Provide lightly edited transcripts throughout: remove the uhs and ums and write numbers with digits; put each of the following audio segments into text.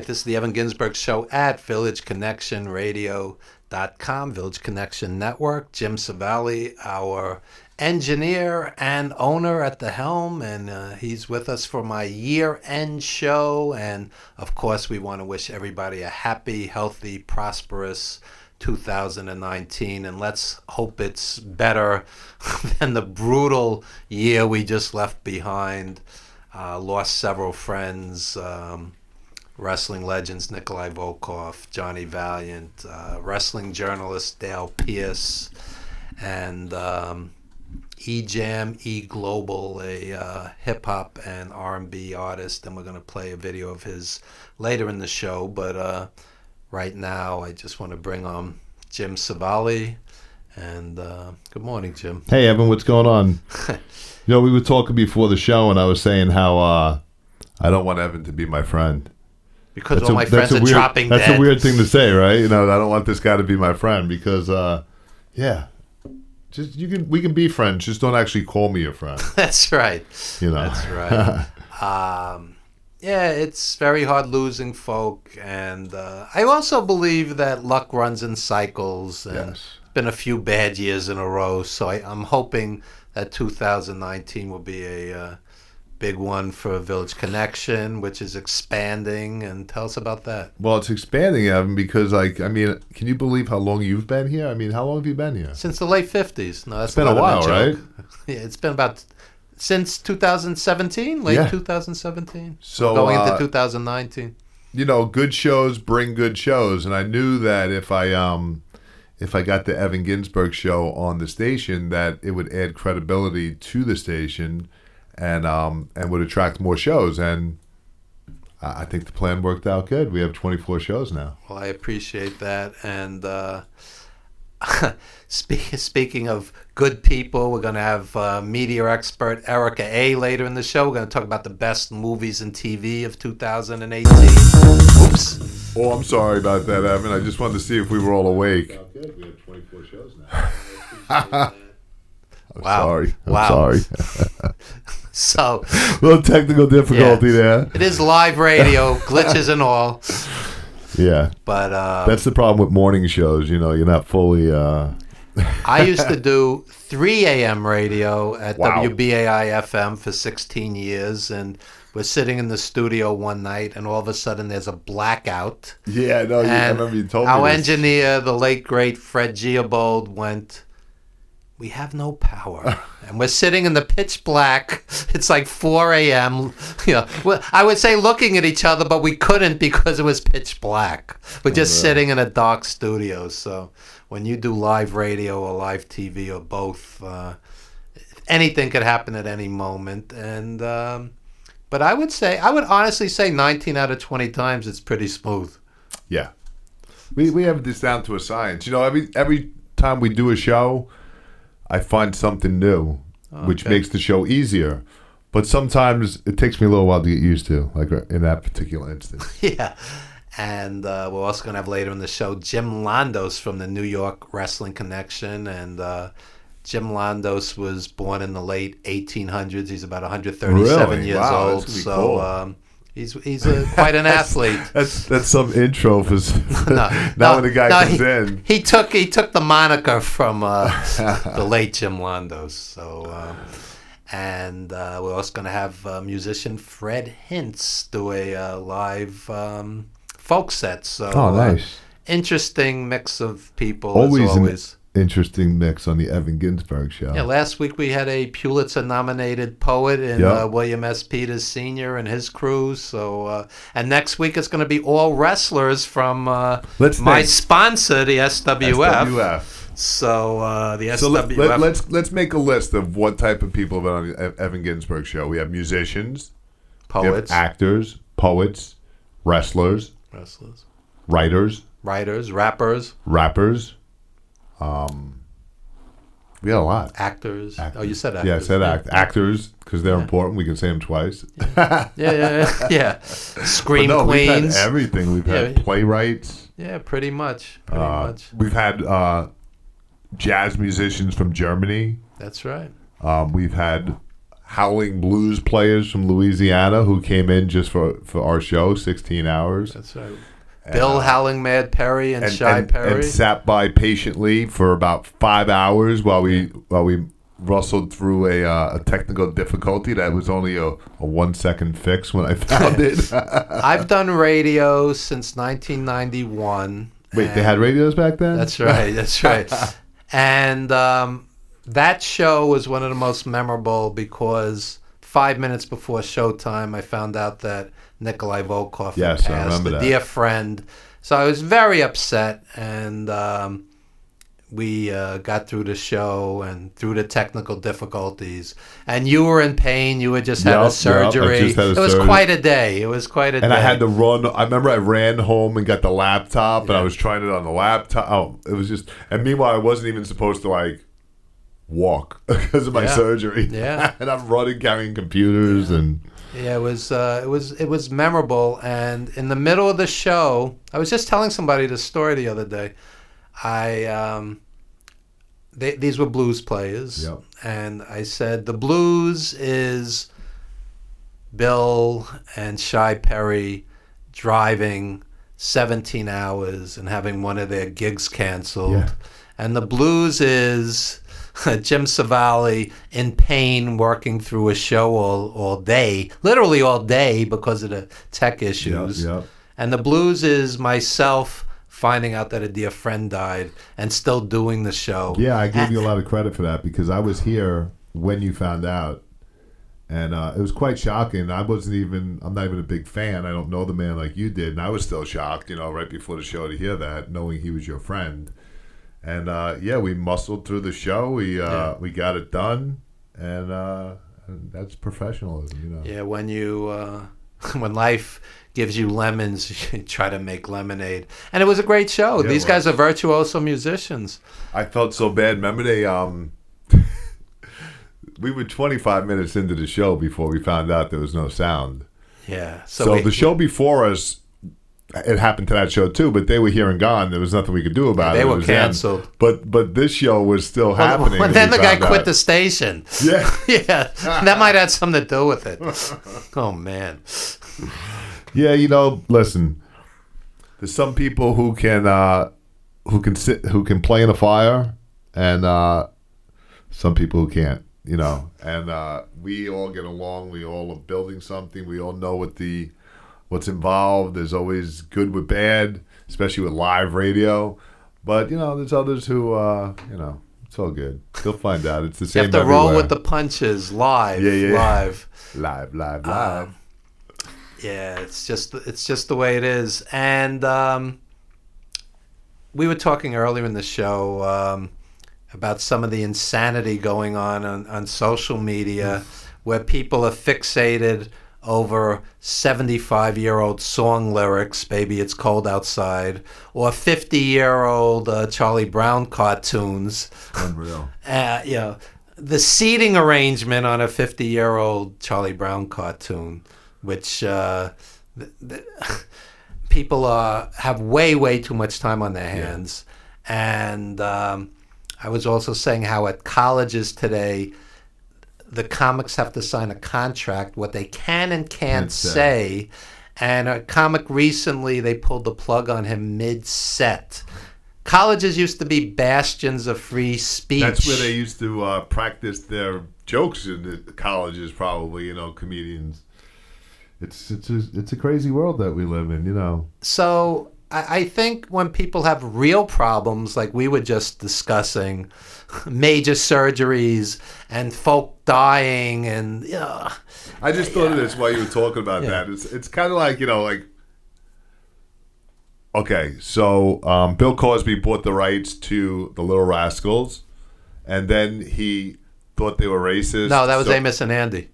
This is the Evan Ginzburg Show at VillageConnectionRadio.com, Village Connection Network. Jim Savali, our engineer and owner at the helm, and he's with us for my year-end show. And, of course, we want to wish everybody a happy, healthy, prosperous 2019, and let's hope it's better than the brutal year we just left behind. Lost several friends, wrestling legends Nikolai Volkov, Johnny Valiant, wrestling journalist Dale Pierce, and E-Jam, E-Global, a hip-hop and R&B artist, and we're going to play a video of his later in the show, but right now I just want to bring on Jim Savali, and good morning, Jim. Hey, Evan, what's going on? You know, we were talking before the show, and I was saying how I don't want Evan to be my friend. Because all my friends are dropping dead. That's a weird thing to say, right? You know, I don't want this guy to be my friend because, just we can be friends. Just don't actually call me your friend. That's right. You know, that's right. Yeah, it's very hard losing folk, and I also believe that luck runs in cycles, and yes. It's been a few bad years in a row. So I'm hoping that 2019 will be a big one for Village Connection, which is expanding. And tell us about that. Well, it's expanding, Evan, because, can you believe how long you've been here? I mean, how long have you been here? Since the late 50s. No, that's been a while, right? Yeah, it's been about since 2017, late 2017. So going into 2019. You know, good shows bring good shows, and I knew that if I got the Evan Ginzburg Show on the station, that it would add credibility to the station, and would attract more shows. And I think the plan worked out good. We have 24 shows now. Well, I appreciate that. And speaking of good people, we're going to have media expert Erica A. later in the show. We're going to talk about the best movies and TV of 2018. Oops. Oh, I'm sorry about that, Evan. I just wanted to see if we were all awake. Good. We have 24 shows now. Wow. I'm sorry. So, a little technical difficulty there. It is live radio, glitches and all. Yeah. But that's the problem with morning shows. You know, you're not fully. I used to do 3 a.m. radio at WBAI FM for 16 years, and we're sitting in the studio one night, and all of a sudden there's a blackout. Yeah, no, I remember you told me our this. engineer, the late, great Fred Giabold, went, "We have no power." And we're sitting in the pitch black. It's like 4 a.m. You know, well, I would say looking at each other, but we couldn't because it was pitch black. We're just sitting in a dark studio. So when you do live radio or live TV or both, anything could happen at any moment. And but I would honestly say 19 out of 20 times it's pretty smooth. Yeah. We have this down to a science. You know, every time we do a show, I find something new, which makes the show easier. But sometimes it takes me a little while to get used to, like in that particular instance. Yeah. And we're also going to have later in the show Jim Londos from the New York Wrestling Connection. And Jim Londos was born in the late 1800s. He's about 137 years old. So cool. He's quite an athlete. That's some intro for now when the guy comes in. He took the moniker from the late Jim Londos. So and we're also going to have musician Fred Hintz do a live folk set. So nice. Interesting mix of people always as always. Interesting mix on the Evan Ginzburg Show. Yeah, last week we had a Pulitzer-nominated poet in William S. Peters Sr. and his crew. So, and next week it's going to be all wrestlers from my sponsor, the SWF. So the SWF. Let's make a list of what type of people have been on the Evan Ginzburg Show. We have musicians, poets, actors, poets, wrestlers, writers, rappers. We had a lot. Actors. Oh, you said actors. Yeah, I said actors because they're important. We can say them twice. Yeah. Scream queens. We've had everything. We've had playwrights. Yeah, pretty much. We've had jazz musicians from Germany. That's right. We've had howling blues players from Louisiana who came in just for our show, 16 hours. That's right. Bill Howling Mad Perry and Shy Perry. And sat by patiently for about 5 hours while we rustled through a technical difficulty that was only a 1 second fix when I found it. I've done radio since 1991. Wait, they had radios back then? That's right. That's right. And that show was one of the most memorable because 5 minutes before showtime, I found out that Nikolai Volkov had passed, I remember that. dear friend. So I was very upset, and we got through the show and through the technical difficulties. And you were in pain. You had just had a surgery. It was quite a day. And I had to run. I remember I ran home and got the laptop, and I was trying it on the laptop. Oh, it was just. And meanwhile, I wasn't even supposed to walk because of my surgery. Yeah. And I'm running, carrying computers and. Yeah, it was memorable. And in the middle of the show, I was just telling somebody this story the other day. These were blues players, and I said the blues is Bill and Shy Perry driving 17 hours and having one of their gigs canceled, and the blues is Jim Savali in pain working through a show all day, literally all day because of the tech issues. And the blues is myself finding out that a dear friend died and still doing the show. Yeah, I give you a lot of credit for that because I was here when you found out. And it was quite shocking. I'm not even a big fan. I don't know the man like you did. And I was still shocked, right before the show to hear that, knowing he was your friend. And we muscled through the show. We got it done, and that's professionalism, Yeah, when when life gives you lemons, you try to make lemonade. And it was a great show. These guys are virtuoso musicians. I felt so bad. Remember we were 25 minutes into the show before we found out there was no sound. Yeah. So the show before us. It happened to that show too, but they were here and gone. There was nothing we could do about it. They were canceled. But this show was still happening. And then the guy quit the station. Yeah. Yeah. That might have something to do with it. Oh, man. Yeah, listen. There's some people who can play in a fire, and some people who can't. And we all get along. We all are building something. We all know what's involved. There's always good with bad, especially with live radio. But, there's others who, it's all good. You'll find out. It's the same everywhere. You have to roll with the punches live. Live. Live. Yeah, it's just the way it is. And we were talking earlier in the show about some of the insanity going on social media where people are fixated over 75-year-old song lyrics, Baby It's Cold Outside, or 50-year-old Charlie Brown cartoons. Unreal. The seating arrangement on a 50-year-old Charlie Brown cartoon, which people have way too much time on their hands. Yeah. And I was also saying how at colleges today, the comics have to sign a contract, what they can and can't say. And a comic recently, they pulled the plug on him mid-set. Colleges used to be bastions of free speech. That's where they used to practice their jokes in the colleges, probably, comedians. It's a crazy world that we live in, So I think when people have real problems, like we were just discussing, major surgeries and folk dying, and I just thought of this while you were talking about that. It's kind of like okay, so Bill Cosby bought the rights to the Little Rascals, and then he thought they were racist. No, that was Amos and Andy.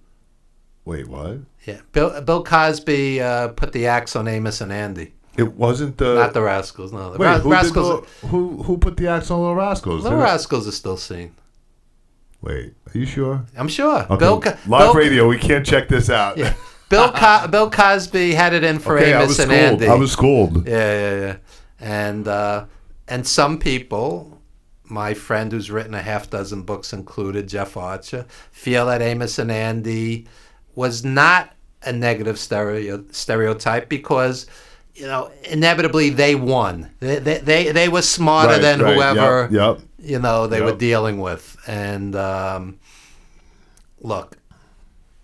Wait, what? Yeah, Bill Cosby put the axe on Amos and Andy. It wasn't not the Rascals. No, who put the axe on Little Rascals? Little Rascals are still seen. Wait, are you sure? I'm sure. Okay. Live radio, we can't check this out. Yeah. Bill Cosby had it in for Amos and Andy. I was schooled. Yeah. And some people, my friend who's written a half dozen books included, Jeff Archer, feel that Amos and Andy was not a negative stereotype because, inevitably they won. They were smarter than whoever, they were dealing with. And look,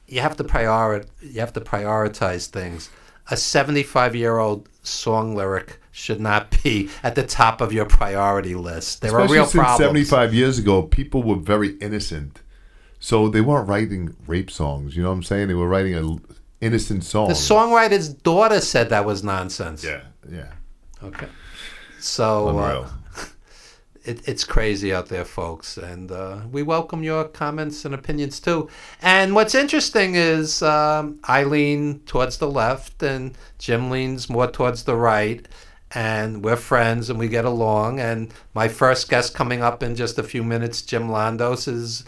you have to prioritize things. A 75-year-old song lyric should not be at the top of your priority list. There are real problems. 75 years ago, people were very innocent. So they weren't writing rape songs. You know what I'm saying? They were writing an innocent song. The songwriter's daughter said that was nonsense. Yeah. Okay. So it's crazy out there, folks. And we welcome your comments and opinions, too. And what's interesting is I lean towards the left and Jim leans more towards the right. And we're friends and we get along. And my first guest coming up in just a few minutes, Jim Landos, is,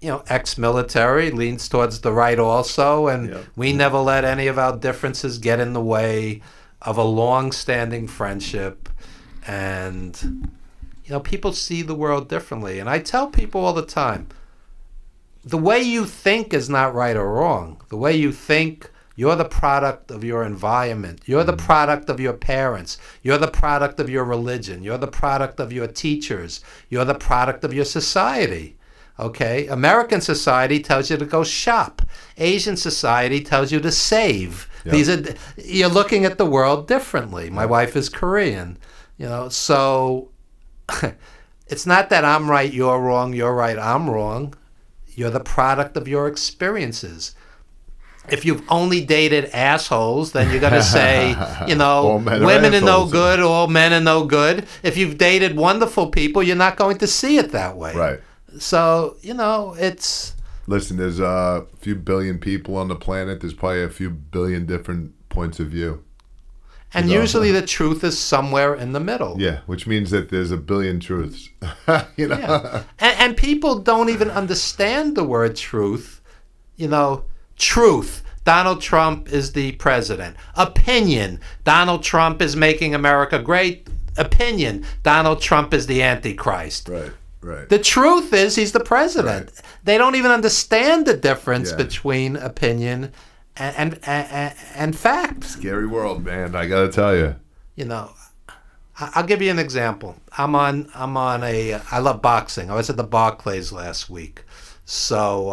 ex-military, leans towards the right also. And we never let any of our differences get in the way of a long-standing friendship. And, people see the world differently. And I tell people all the time, the way you think is not right or wrong. The way you think, you're the product of your environment. You're the product of your parents. You're the product of your religion. You're the product of your teachers. You're the product of your society. Okay? American society tells you to go shop. Asian society tells you to save. Yep. You're looking at the world differently. My wife is Korean. So it's not that I'm right, you're wrong, you're right, I'm wrong. You're the product of your experiences. If you've only dated assholes, then you're going to say, women are no good, all men are no good. If you've dated wonderful people, you're not going to see it that way. Right. So, it's... Listen, there's a few billion people on the planet. There's probably a few billion different points of view. And usually the truth is somewhere in the middle. Yeah, which means that there's a billion truths. Yeah. And people don't even understand the word truth. Truth. Donald Trump is the president. Opinion. Donald Trump is making America great. Opinion. Donald Trump is the Antichrist. Right. The truth is he's the president. Right. They don't even understand the difference between opinion and fact. Scary world, man. I got to tell you. I'll give you an example. I love boxing. I was at the Barclays last week. So,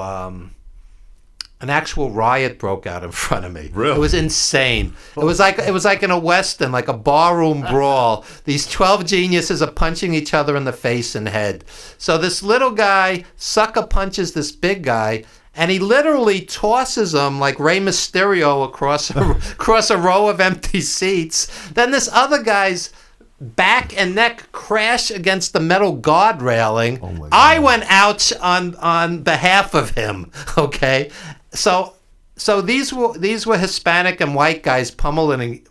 an actual riot broke out in front of me. Really? It was insane. It was like in a Western, like a barroom brawl. These 12 geniuses are punching each other in the face and head. So this little guy sucker punches this big guy, and he literally tosses him like Rey Mysterio across a row of empty seats. Then this other guy's back and neck crash against the metal guard railing. Oh my God. I went out on behalf of him. Okay. So these were Hispanic and white guys pummeling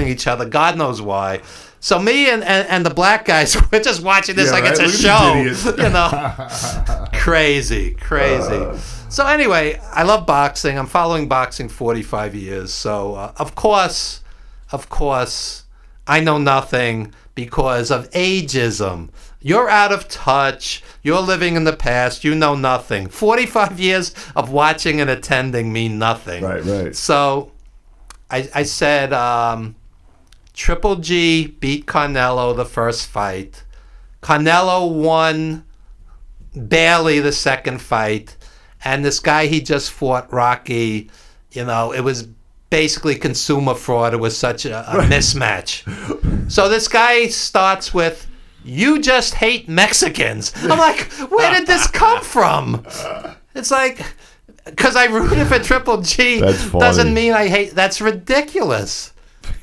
each other. God knows why. So me and the black guys were just watching this like it's a show. Crazy. So anyway, I love boxing. I'm following boxing 45 years. So of course, I know nothing because of ageism. You're out of touch. You're living in the past. You know nothing. 45 years of watching and attending mean nothing. Right. So I said Triple G beat Canelo the first fight. Canelo won barely the second fight. And this guy he just fought, Rocky, it was basically consumer fraud. It was such a mismatch. So this guy starts with, "You just hate Mexicans." I'm like, where did this come from? It's like, because I rooted for Triple G doesn't mean I hate. That's ridiculous.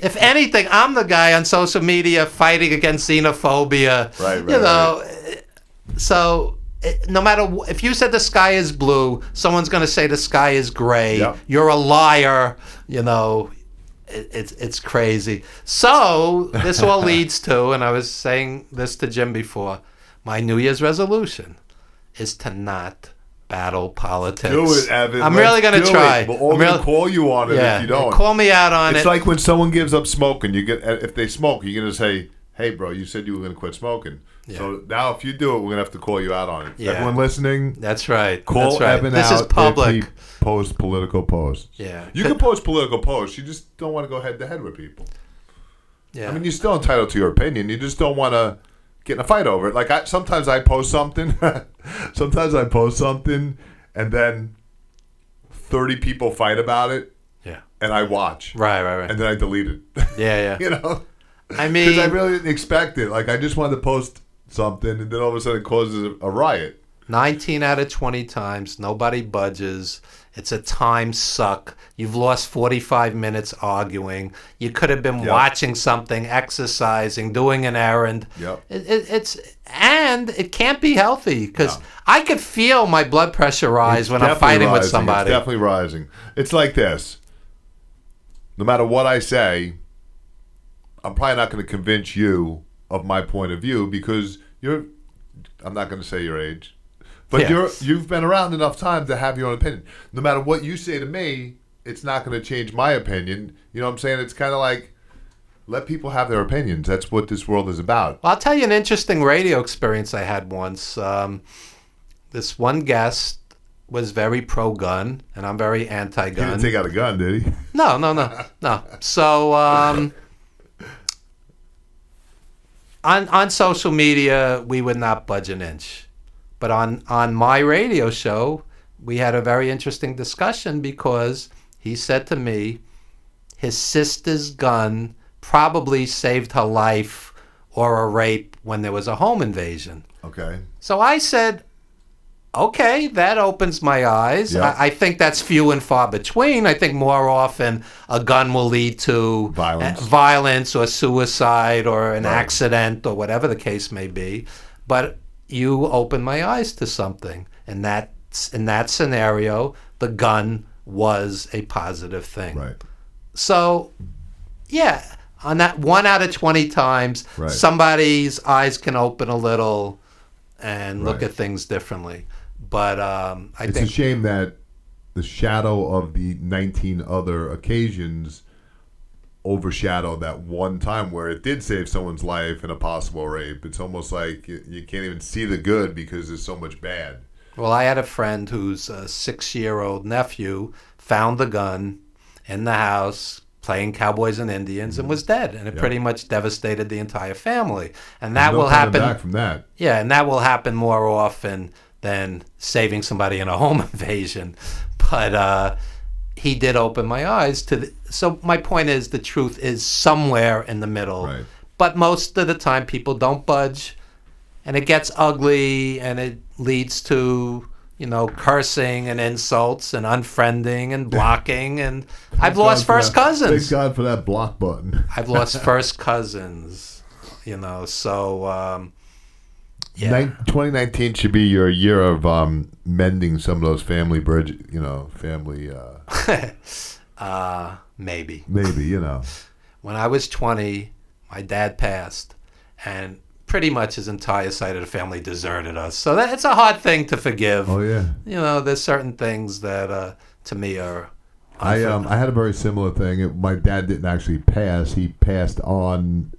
If anything, I'm the guy on social media fighting against xenophobia. Right. So no matter if you said the sky is blue, someone's going to say the sky is gray. Yep. You're a liar. It's crazy. So this all leads to, and I was saying this to Jim before, my New Year's resolution is to not battle politics. Do it, Evan. I'm really going to try. We'll all going to call you on it if you don't. Call me out on it. It's like when someone gives up smoking. If they smoke, you're going to say, "Hey, bro, you said you were going to quit smoking." Yeah. So now if you do it, we're going to have to call you out on it. Yeah. Everyone listening, That's right. call That's right. Evan This out is public. if he posts political posts. Yeah. You can post political posts. You just don't want to go head-to-head with people. Yeah. I mean, you're still entitled to your opinion. You just don't want to get in a fight over it. Sometimes I post something. And then 30 people fight about it. Yeah. And I watch. Right. And then I delete it. Yeah. You know? I mean, because I really didn't expect it. Like, I just wanted to post something, and then all of a sudden it causes a riot. 19 out of 20 times, nobody budges. It's a time suck. You've lost 45 minutes arguing. You could have been watching something, exercising, doing an errand. Yep. And it can't be healthy because I could feel my blood pressure rise when I'm definitely fighting with rising. somebody. It's definitely rising. It's like this. No matter what I say, I'm probably not going to convince you of my point of view because I'm not going to say your age, but you've been around enough time to have your own opinion. No matter what you say to me, it's not going to change my opinion. You know what I'm saying? It's kind of like, let people have their opinions. That's what this world is about. Well, I'll tell you an interesting radio experience I had once. This one guest was very pro-gun, and I'm very He anti-gun. didn't take out a gun, did he? No. So on social media, we would not budge an inch. But on my radio show, we had a very interesting discussion because he said to me his sister's gun probably saved her life or a rape when there was a home invasion. Okay. So I said, okay, that opens my eyes. Yep. I think that's few and far between. I think more often a gun will lead to violence or suicide or an accident or whatever the case may be. But you opened my eyes to something. And in that scenario, the gun was a positive thing. Right. So, yeah, on that 1 out of 20 times, somebody's eyes can open a little and look at things differently. But I think it's a shame that the shadow of the 19 other occasions overshadow that one time where it did save someone's life in a possible rape. It's almost like you can't even see the good because there's so much bad. Well, I had a friend whose 6-year-old nephew found the gun in the house playing Cowboys and Indians and was dead, and it pretty much devastated the entire family. And that will happen back from that. Yeah, and that will happen more often than saving somebody in a home invasion. But he did open my eyes to so my point is the truth is somewhere in the middle. Right. But most of the time people don't budge, and it gets ugly, and it leads to cursing and insults and unfriending and blocking. And I've lost first cousins. Thank God for that block button. I've lost first cousins, so yeah. 2019 should be your year of mending some of those family bridges, family. Maybe. Maybe, When I was 20, my dad passed, and pretty much his entire side of the family deserted us. So it's a hard thing to forgive. Oh yeah. There's certain things that to me are. I had a very similar thing. My dad didn't actually pass. He passed on.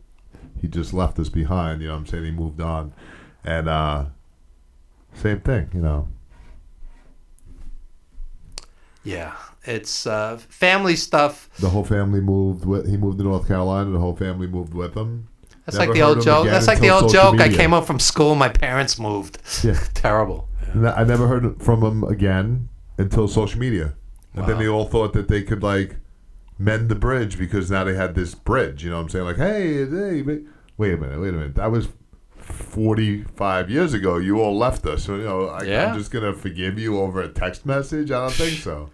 He just left us behind. I'm saying he moved on, and same thing. Yeah, it's family stuff. The whole family moved. He moved to North Carolina. The whole family moved with him. That's like the old joke. That's like the old joke. I came home from school. My parents moved. Yeah. Terrible. Yeah. I never heard from him again until social media, and then they all thought that they could mend the bridge because now they had this bridge. You know what I'm saying? Like, hey, wait a minute. That was 45 years ago. You all left us. So I'm just gonna forgive you over a text message. I don't think so.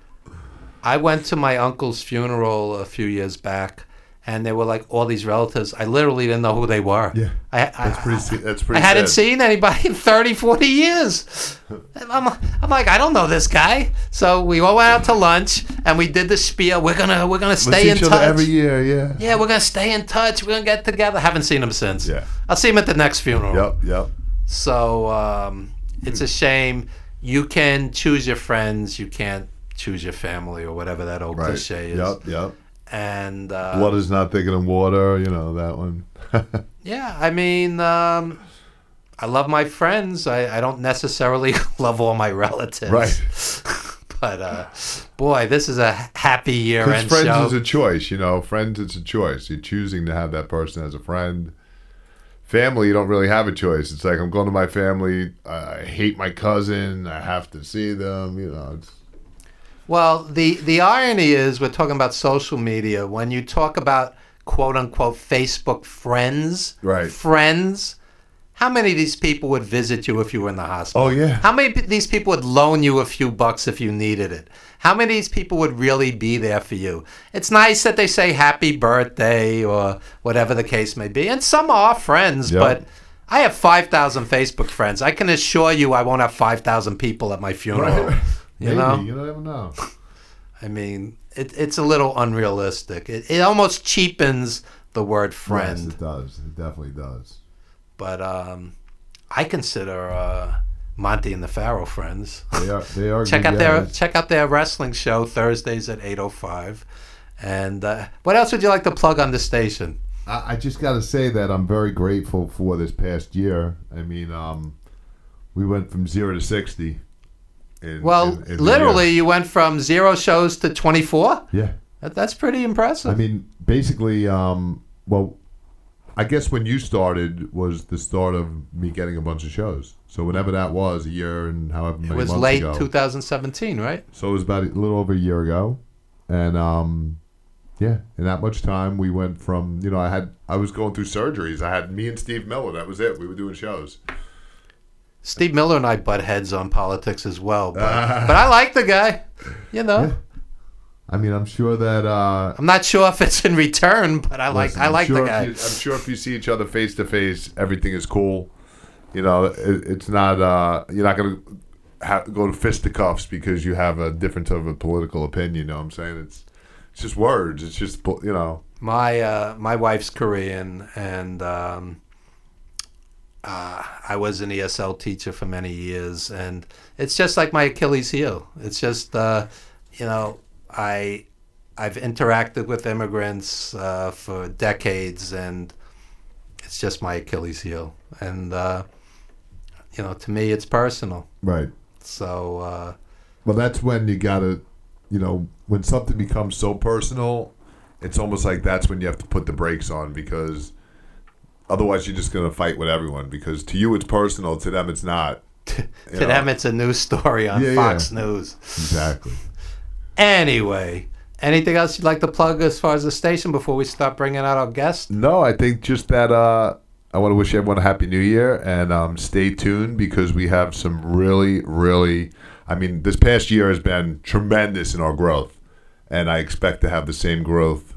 I went to my uncle's funeral a few years back. And there were all these relatives. I literally didn't know who they were. Yeah, that's pretty I hadn't sad. seen anybody in 30, 40 years. I'm like, I don't know this guy. So we all went out to lunch and we did the spiel. We're gonna stay in touch every year. Yeah. Yeah, we're gonna stay in touch. We're gonna get together. Haven't seen him since. Yeah. I'll see him at the next funeral. Yep. So it's a shame. You can choose your friends. You can't choose your family or whatever that old cliche is. Yep. And blood is not thicker than water, that one. Yeah, I mean, I love my friends. I don't necessarily love all my relatives. Right. But, boy, this is a happy year-end Because friends show. is a choice, you know. Friends, it's a choice. You're choosing to have that person as a friend. Family, you don't really have a choice. It's like, I'm going to my family. I hate my cousin. I have to see them. You know. Well, the irony is we're talking about social media. When you talk about quote-unquote Facebook friends, Right. How many of these people would visit you if you were in the hospital? Oh, yeah. How many of these people would loan you a few bucks if you needed it? How many of these people would really be there for you? It's nice that they say happy birthday or whatever the case may be. And some are friends, Yep. but I have 5,000 Facebook friends. I can assure you I won't have 5,000 people at my funeral. Right. You Maybe. know? You never know. I mean, it's a little unrealistic. It almost cheapens the word friend. Yes, it does. It definitely does. But I consider Monty and the Pharaoh friends. They are check good out guys. check out their wrestling show Thursdays at 8:05. And what else would you like to plug on the station? I just got to say that I'm very grateful for this past year. I mean, we went from 0 to 60. In the literally, year. you went from 0 shows to 24? Yeah. That's pretty impressive. I mean, basically, well, I guess when you started was the start of me getting a bunch of shows. So whenever that was, a year and however many it was months late ago. 2017, right? So it was about a little over a year ago. And, yeah, in that much time, we went from, you know, I was going through surgeries. I had me and Steve Miller. That was it. We were doing shows. Steve Miller and I butt heads on politics as well. But I like the guy, you know. Yeah. I mean, I'm sure that... I'm not sure if it's in return, but I like the guy. I'm sure if you see each other face to face, everything is cool. You know, it's not... you're not going to go to fisticuffs because you have a difference of a political opinion, you know what I'm saying? It's just words. It's just, you know... My wife's Korean, and I was an ESL teacher for many years, and it's just like my Achilles heel. It's just, you know... I've interacted with immigrants for decades, and it's just my Achilles heel. And you know, to me, it's personal. Right. So. Well, that's when you gotta, you know, when something becomes so personal, it's almost like that's when you have to put the brakes on, because otherwise you're just gonna fight with everyone. Because to you it's personal, to them it's not. To them, it's a news story on Fox News. Exactly. Anyway, anything else you'd like to plug as far as the station before we start bringing out our guests? No, I think just that I want to wish everyone a Happy New Year, and stay tuned because we have some really, really... I mean, this past year has been tremendous in our growth, and I expect to have the same growth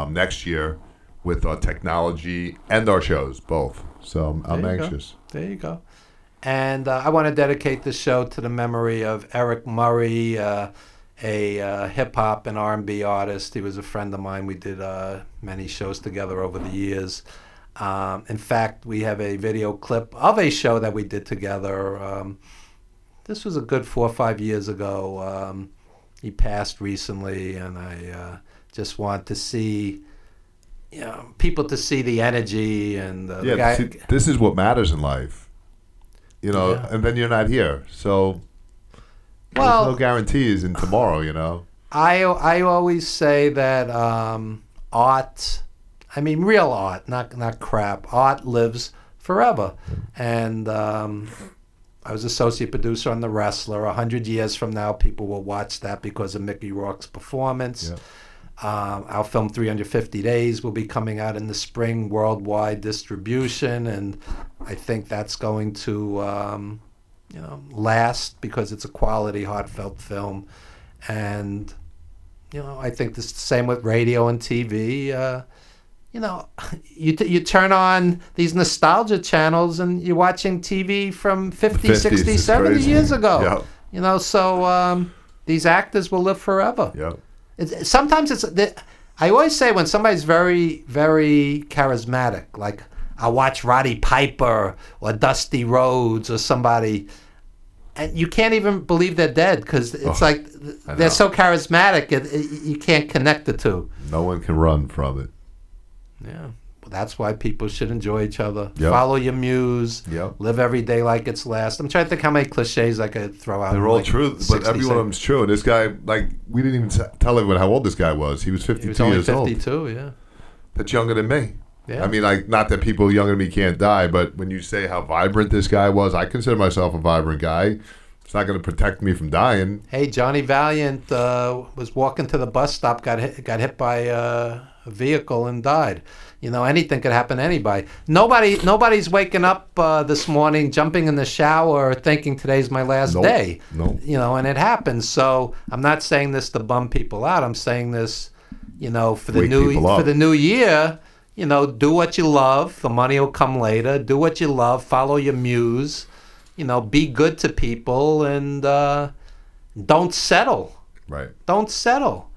next year with our technology and our shows, both. So I'm anxious. There you go. And I want to dedicate the show to the memory of Eric Murray, a hip-hop and R&B artist. He was a friend of mine. We did many shows together over the years. In fact, we have a video clip of a show that we did together. This was a good 4 or 5 years ago. He passed recently, and I just want to see, you know, people to see the energy and the guy. See, this is what matters in life, you know. And then you're not here, so. Well, there's no guarantees in tomorrow, you know. I always say that art, I mean real art, not crap. Art lives forever. And I was associate producer on The Wrestler. 100 years from now, people will watch that because of Mickey Rourke's performance. Yeah. Our film 350 Days will be coming out in the spring, worldwide distribution, and I think that's going to you know, last because it's a quality, heartfelt film. And, you know, I think the same with radio and TV. You know, you turn on these nostalgia channels and you're watching TV from 50, 60, 70 crazy. years ago. Yep. You know, so these actors will live forever. Yep. Sometimes I always say when somebody's very, very charismatic, like I watch Roddy Piper or Dusty Rhodes or somebody, and you can't even believe they're dead because it's like they're so charismatic, you can't connect the two. No one can run from it. Yeah. That's why people should enjoy each other. Yep. Follow your muse. Yep. Live every day like it's last. I'm trying to think how many cliches I could throw out. They're all like true, but every one of them's true. And this guy, like, we didn't even tell everyone how old this guy was. He was 52 He was only years old. 52, yeah. That's younger than me. Yeah. I mean, like, not that people younger than me can't die, but when you say how vibrant this guy was, I consider myself a vibrant guy. It's not going to protect me from dying. Hey, Johnny Valiant was walking to the bus stop, got hit by a vehicle and died. You know, anything could happen to anybody. Nobody's waking up this morning, jumping in the shower, thinking today's my last day. Nope. You know, and it happens. So I'm not saying this to bum people out. I'm saying this, you know, for the new year. You know, do what you love. The money will come later. Do what you love. Follow your muse. You know, be good to people and don't settle. Right. Don't settle.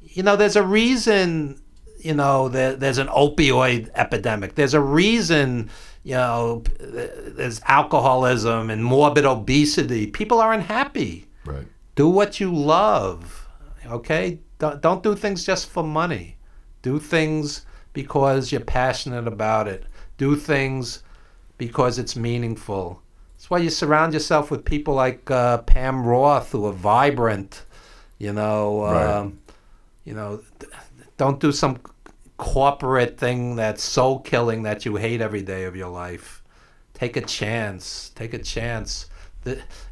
You know, there's a reason, you know, there's an opioid epidemic. There's a reason, you know, there's alcoholism and morbid obesity. People aren't happy. Right. Do what you love, okay? Don't do things just for money. Do things because you're passionate about it. Do things because it's meaningful. That's why you surround yourself with people like Pam Roth, who are vibrant. You know, Right. You know, don't do some corporate thing that's soul killing that you hate every day of your life. Take a chance. Take a chance.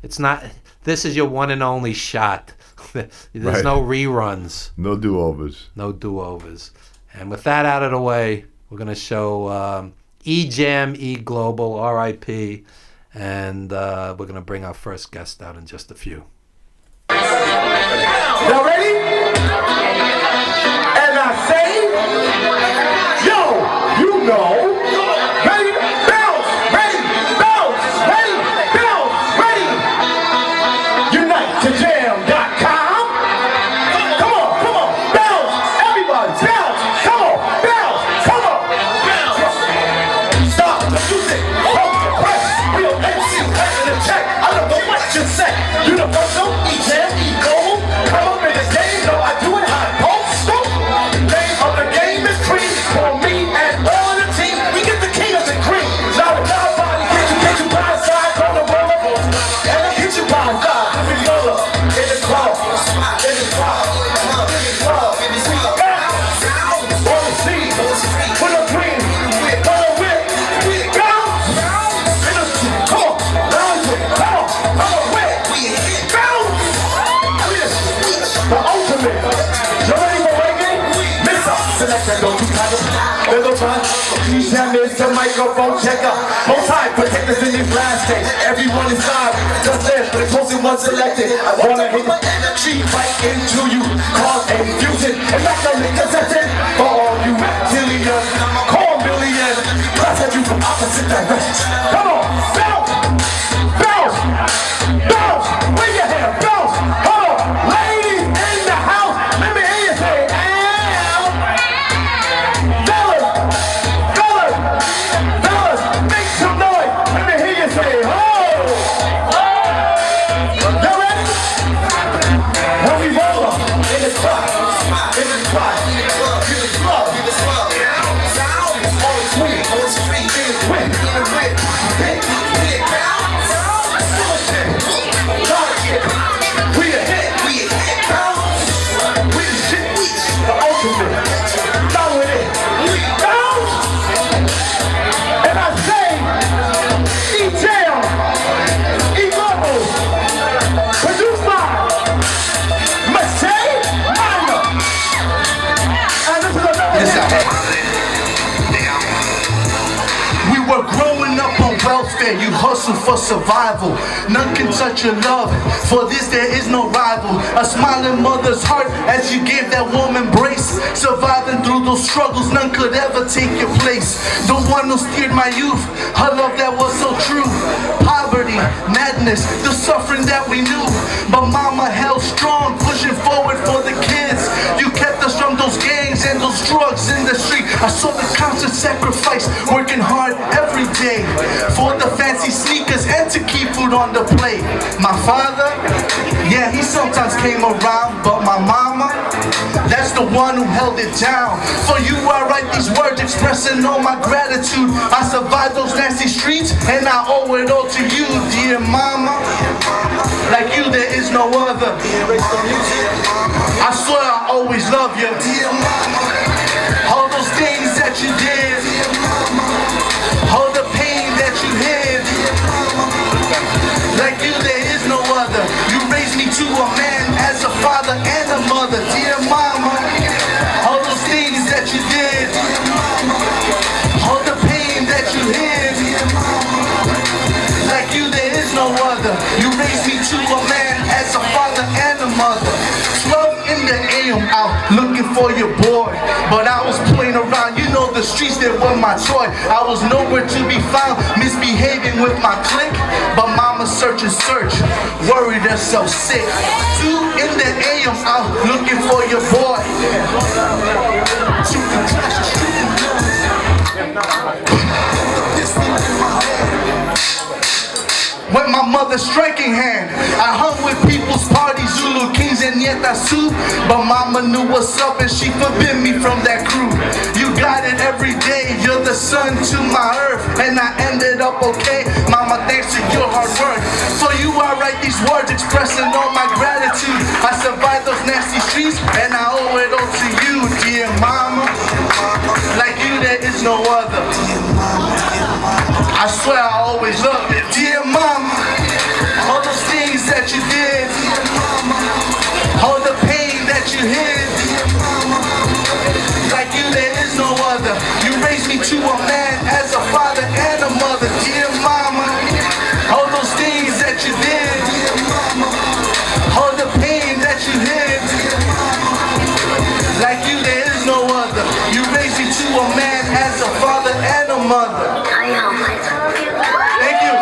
It's not. This is your one and only shot. There's Right. no reruns. No do-overs. No do-overs. And with that out of the way, we're going to show E-Jam, E-Global, R.I.P., and we're going to bring our first guest out in just a few. Y'all ready? And I say, yo, you know, ready, bounce, ready, bounce, ready, bounce, ready. Unite to jam.com. Come on, bounce, everybody, bounce, come on, bounce. Stop the music, hold the press, real MC, in the check, I don't know what you say. Universal, E-Jam, E-Global, come up in the game, no, I do it how I post. Name of the game is cream, for me and all of the team, we get the king of the cream. Now the body, get you by side, on the roller, and I get you by side, in the club, in the club, in the club, in the club, in the club, on the scene, with a dream, on a whip, bounce, in the street, come on, bounce it, come on, whip, bounce, the ultimate. You ready for reggae? Miss up, selector, don't you cut it. Little man, E-Jam is the microphone checker. Most high protectors in this landscape. Everyone inside, just there, the chosen one selected. I wanna hit my energy right into you. Cause a fusion, and that's the interception for all you reptilians. Call million, class at you from opposite directions. Come on, bounce, bounce, bounce, wave your hand, bounce. Hold on, ladies in the house, let me hear you say, ow. Fellas, fellas, fellas, make some noise. Let me hear you say, ho. Y'all ready? When we roll up in the spot, in the spot, in the club, in the club, in the club. On the street, on the street, in the whip, in the whip, we a hit, bounce, we the shit, the ultimate, down with it, bounce, and I say, E-Jam, E-Global, produced by Mache Minor, and this is another hit. We were growing up on welfare, you hustle for survival. None can touch your love, for this there is no rival. A smiling mother's heart as you gave that woman grace. Surviving through those struggles, none could ever take your place. The one who steered my youth, her love that was so true. Poverty, madness, the suffering that we knew. But mama held strong, pushing forward for the kids. You kept us from those gangs and those drugs in the street. I saw the constant sacrifice, working hard every day for the fancy sneakers and to keep food on the plate. My father, yeah, he sometimes came around, but my mama, that's the the one who held it down. For you I write these words expressing all my gratitude. I survived those nasty streets and I owe it all to you, dear mama. Like you there is no other. I swear I always love you, dear mama. All those things that you did, all the pain that you hid. Like you there is no other. You raised me to a man as a father and a mother, dear mama. All those things that you did, all the pain that you hid. Like you there is no other. You raised me to a man as a father and a mother. 12 in the AM out looking for your boy, but I was playing around, you know the streets that were my toy. I was nowhere to be found, misbehaving with my clique, but mama search and search, worried herself sick. 2 in the AM out looking for your boy. Shooting clashes, shooting guns. This in my head. With my mother's striking hand, I hung with people's parties, Zulu Kings and Yetasu. But mama knew what's up and she forbid me from that crew. You got it every day, you're the sun to my earth, and I ended up okay, mama, thanks to your hard work. For you I write these words expressing all my gratitude. I survived those nasty streets and I owe it all to you, dear mama. Like you there is no other. I swear I always loved it, dear mama. All those things that you did, all the pain that you hid. Like you there is no other. You raised me to a man as a father and a mother, dear mama. All those things that you did, all the pain that you hid. Like you there is no other. You raised me to a man as a father and a mother. Thank you.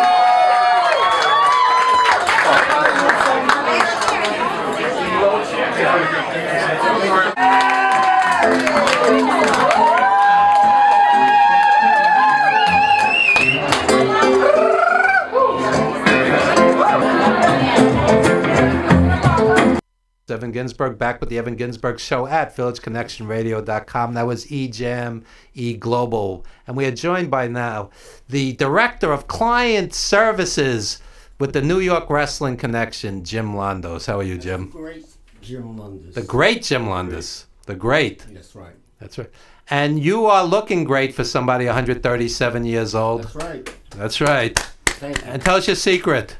Evan Ginzburg back with the Evan Ginzburg Show at villageconnectionradio.com. That was eJam, eGlobal. And we are joined by now the Director of Client Services with the New York Wrestling Connection, Jim Londos. How are you, Jim? Great Jim Lundis. The great Jim Londos. The great. That's right. That's right. And you are looking great for somebody 137 years old. That's right. That's right. Thank you. And tell us your secret.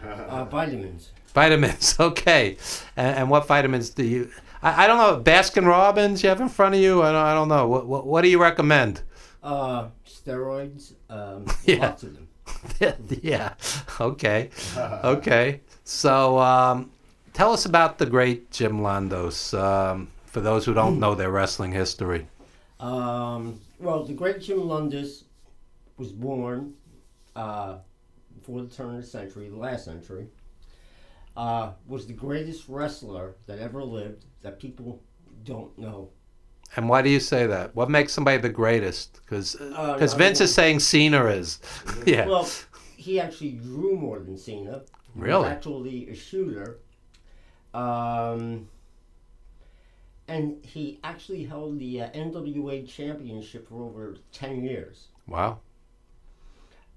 Vitamins. Vitamins, okay. And what vitamins do you? I don't know. Baskin Robbins you have in front of you. I don't know. What do you recommend? Steroids. Yeah. Lots of them. Yeah. Okay. Okay. So tell us about the great Jim Londos. For those who don't know their wrestling history. Well, the great Jim Lundis was born before the turn of the century, the last century. Was the greatest wrestler that ever lived that people don't know. And why do you say that? What makes somebody the greatest? Because Vince is saying Cena is. Yeah. Well, he actually drew more than Cena. He Really? was actually a shooter. And he actually held the NWA championship for over 10 years. Wow.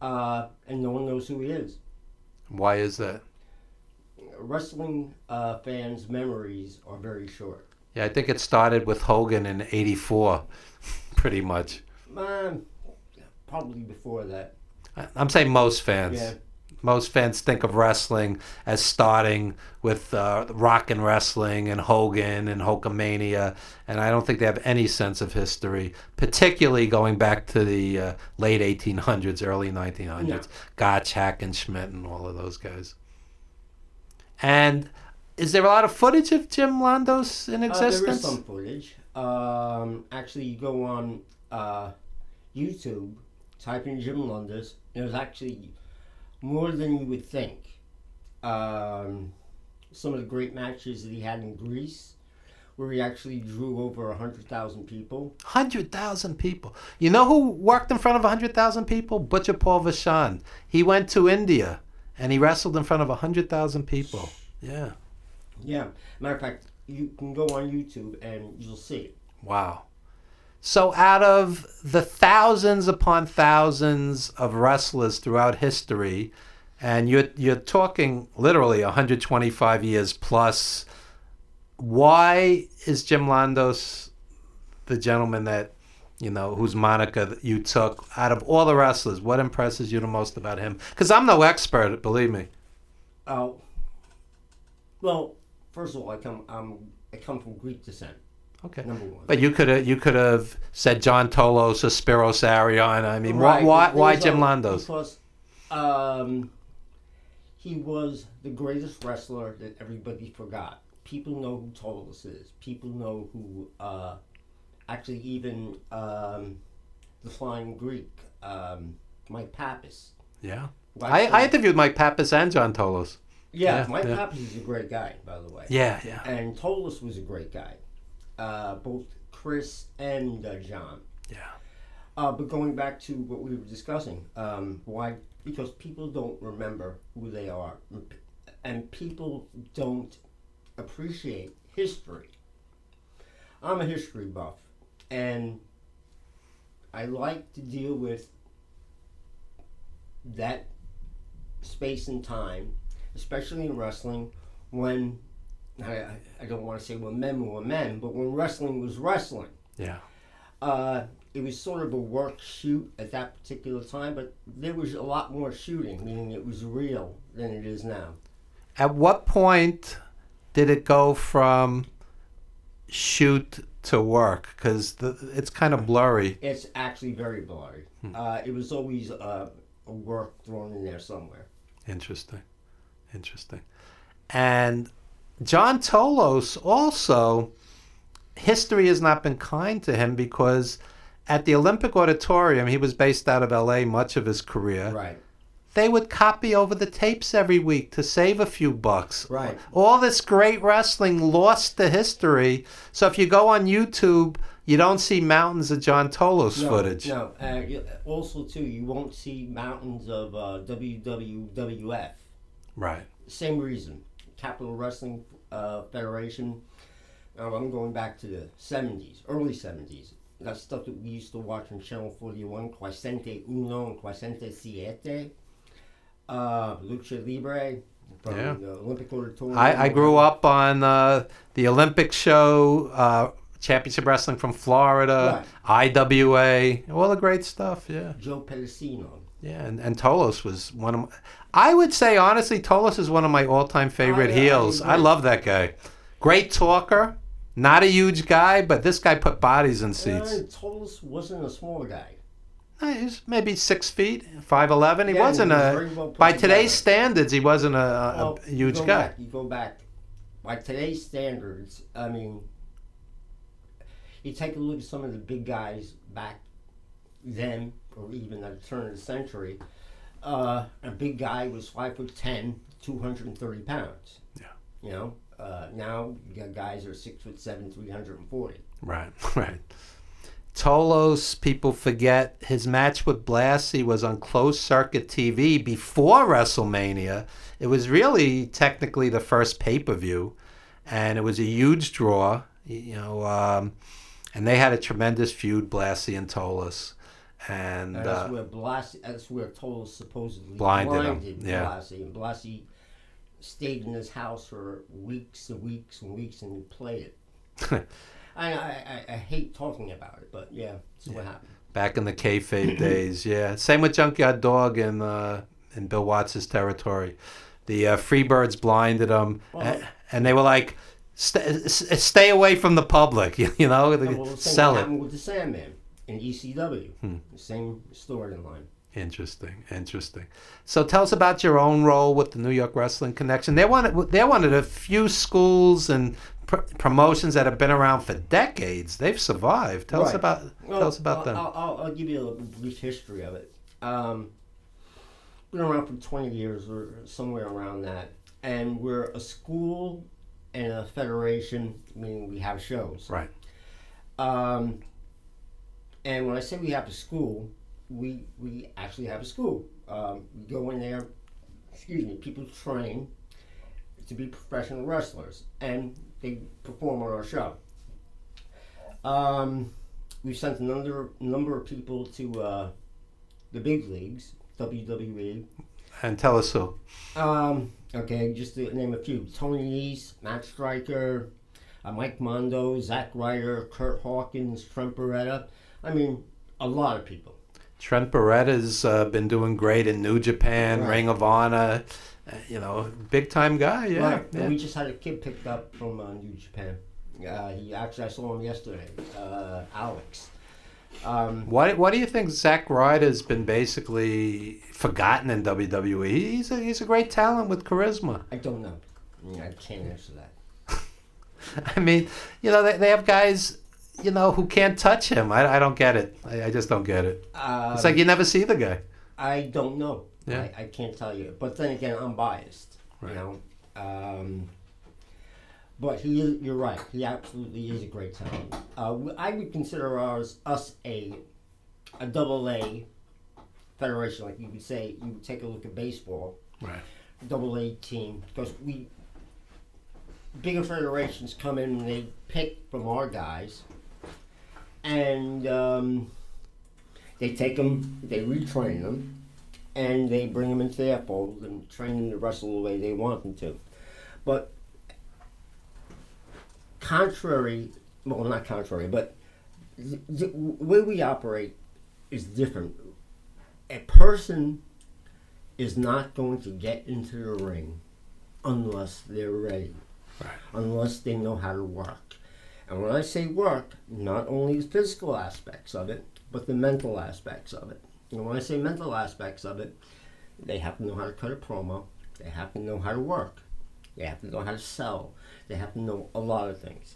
And no one knows who he is. Why is that? Wrestling fans' memories are very short. Yeah, I think it started with Hogan in '84, pretty much. Probably before that. I'm saying most fans. Yeah. Most fans think of wrestling as starting with Rock and Wrestling and Hogan and Hulkamania, and I don't think they have any sense of history, particularly going back to the late 1800s, early 1900s. Yeah. Gotch, Hackenschmidt, and all of those guys. And is there a lot of footage of Jim Londos in existence? There is some footage. Actually, you go on YouTube, type in Jim Londos, there's actually more than you would think. Some of the great matches that he had in Greece, where he actually drew over 100,000 people. 100,000 people. You know who worked in front of 100,000 people? Butcher Paul Vachon. He went to India and he wrestled in front of 100,000 people. Yeah. Yeah. Matter of fact, you can go on YouTube and you'll see it. Wow. So out of the thousands upon thousands of wrestlers throughout history, and you're talking literally 125 years plus, why is Jim Londos the gentleman that, whose moniker that you took out of all the wrestlers? What impresses you the most about him? Because I'm no expert, believe me. Oh, well, first of all, I come from Greek descent. Okay. Number one. But you could have said John Tolos or Spiros Arion. I mean, Right, why the Jim thing is, Londos? Because he was the greatest wrestler that everybody forgot. People know who Tolos is. People know who actually even the Flying Greek, Mike Pappas. Yeah. Right, I interviewed Mike Pappas and John Tolos. Yeah, Yeah, Mike yeah. Pappas is a great guy, by the way. Yeah, yeah. And Tolos was a great guy. Both Chris and John. Yeah. But going back to what we were discussing, why? Because people don't remember who they are, and people don't appreciate history. I'm a history buff, and I like to deal with that space and time, especially in wrestling, when I don't want to say when men were men, but when wrestling was wrestling. Yeah. It was sort of a work shoot at that particular time, but there was a lot more shooting, meaning it was real than it is now. At what point did it go from shoot to work? Because it's kind of blurry. It's actually very blurry. It was always a work thrown in there somewhere. Interesting. And John Tolos also, history has not been kind to him because at the Olympic Auditorium, he was based out of LA much of his career. Right. They would copy over the tapes every week to save a few bucks. Right. All this great wrestling lost to history. So if you go on YouTube, you don't see mountains of John Tolos footage. No. Also, too, you won't see mountains of WWF. Right. Same reason. Capital Wrestling Federation. I'm going back to the 70s, early 70s. That stuff that we used to watch on Channel 41, Quasente Uno and Quasente Siete. Lucha Libre from the Olympic Auditorium. I grew up on the Olympic show, Championship Wrestling from Florida, IWA, all the great stuff, yeah. Joe Pedicino. Yeah, and Tolos was one of my, I would say, honestly, Tolos is one of my all-time favorite heels. I love that guy. Great talker, not a huge guy, but this guy put bodies in seats. Tolos wasn't a small guy. He's maybe 6 feet, 5'11". He Yeah, wasn't he was very well put by together. today's standards, he wasn't a huge guy. You go back. By today's standards, I mean, you take a look at some of the big guys back then, or even at the turn of the century. A big guy was 5'10", 230 pounds. Yeah. You know, now you got guys that are 6'7", 340. Right. Tolos, people forget, his match with Blassie was on closed circuit TV before WrestleMania. It was really technically the first pay-per-view, and it was a huge draw, and they had a tremendous feud, Blassie and Tolos. And that's where that's where Tolos supposedly blinded him. Yeah. Blassie, and Blassie stayed in his house for weeks and weeks and weeks and played it. I hate talking about it, but yeah, that's what happened. Back in the kayfabe days, yeah. Same with Junkyard Dog in Bill Watts' territory. The Freebirds blinded him, and they were like, stay away from the public, Well, the same sell thing it. happened with the Sandman in ECW. The same storyline. Interesting. So tell us about your own role with the New York Wrestling Connection. They're one of the few schools and promotions that have been around for decades. They've survived. Tell us about them. I'll give you a brief history of it. Been around for 20 years or somewhere around that, and we're a school and a federation, meaning we have shows. Right. And when I say we have a school, we actually have a school. We go in there, people train to be professional wrestlers. And they perform on our show. We've sent a number of people to the big leagues, WWE. And tell us who. Okay, just to name a few: Tony Nese, Matt Stryker, Mike Mondo, Zack Ryder, Kurt Hawkins, Trent Beretta. I mean, a lot of people. Trent Beretta's been doing great in New Japan, Right. Ring of Honor. Big time guy. Yeah. Right. yeah. And we just had a kid picked up from New Japan. I saw him yesterday. Alex. Why do you think Zack Ryder's been basically forgotten in WWE? He's a great talent with charisma. I don't know. I can't answer that. I mean, they have guys, who can't touch him. I don't get it. I just don't get it. It's like you never see the guy. I don't know. Yeah. I can't tell you. But then again, I'm biased. Right. But you're right. He absolutely is a great talent. I would consider us a double A federation. Like you would take a look at baseball. Right. Double A team. Because bigger federations come in and they pick from our guys. And they take them, they retrain them, and they bring them into their fold and train them to wrestle the way they want them to. But not contrary, but the way we operate is different. A person is not going to get into the ring unless they're ready, Right. unless they know how to work. And when I say work, not only the physical aspects of it, but the mental aspects of it. And when I say mental aspects of it, they have to know how to cut a promo, they have to know how to work, they have to know how to sell, they have to know a lot of things.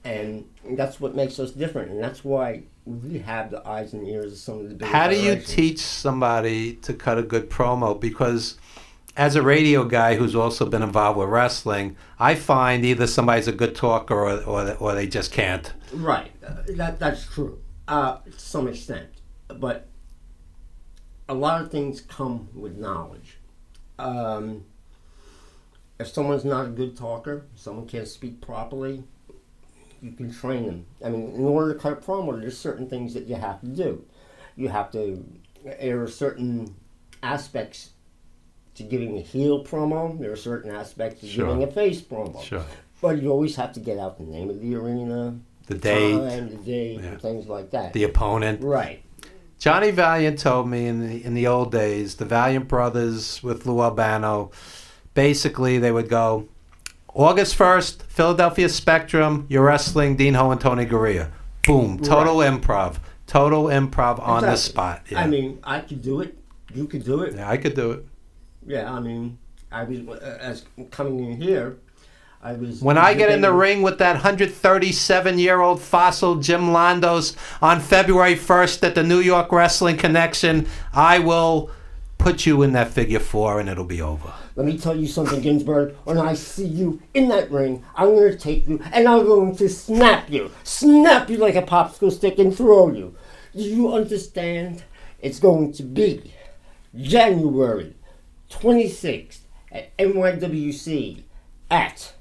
And that's what makes us different, and that's why we have the eyes and ears of some of the big How do you federations. teach somebody to cut a good promo? Because as a radio guy who's also been involved with wrestling, I find either somebody's a good talker or they just can't. Right, that's true, to some extent. But a lot of things come with knowledge. If someone's not a good talker, someone can't speak properly, you can train them. I mean, in order to cut a promo, there's certain things that you have to do. There are certain aspects to giving a heel promo. There are certain aspects to Sure. giving a face promo. Sure. But you always have to get out the name of the arena, The date, time, the date, Yeah. and things like that. the opponent. Right. Johnny Valiant told me in the old days, the Valiant brothers with Lou Albano, basically they would go, August 1st, Philadelphia Spectrum, you're wrestling Dean Ho and Tony Gurria. Boom, total improv. Total improv on the Exactly. spot. Yeah. I mean, I could do it. You could do it. Yeah, I could do it. Yeah, I mean, I was as coming in here. I was When I get in the ring with that 137-year-old fossil Jim Londos on February 1st at the New York Wrestling Connection, I will put you in that figure 4 and it'll be over. Let me tell you something, Ginzburg. When I see you in that ring, I'm going to take you and I'm going to snap you like a popsicle stick and throw you. Do you understand? It's going to be January 26th at NYWC at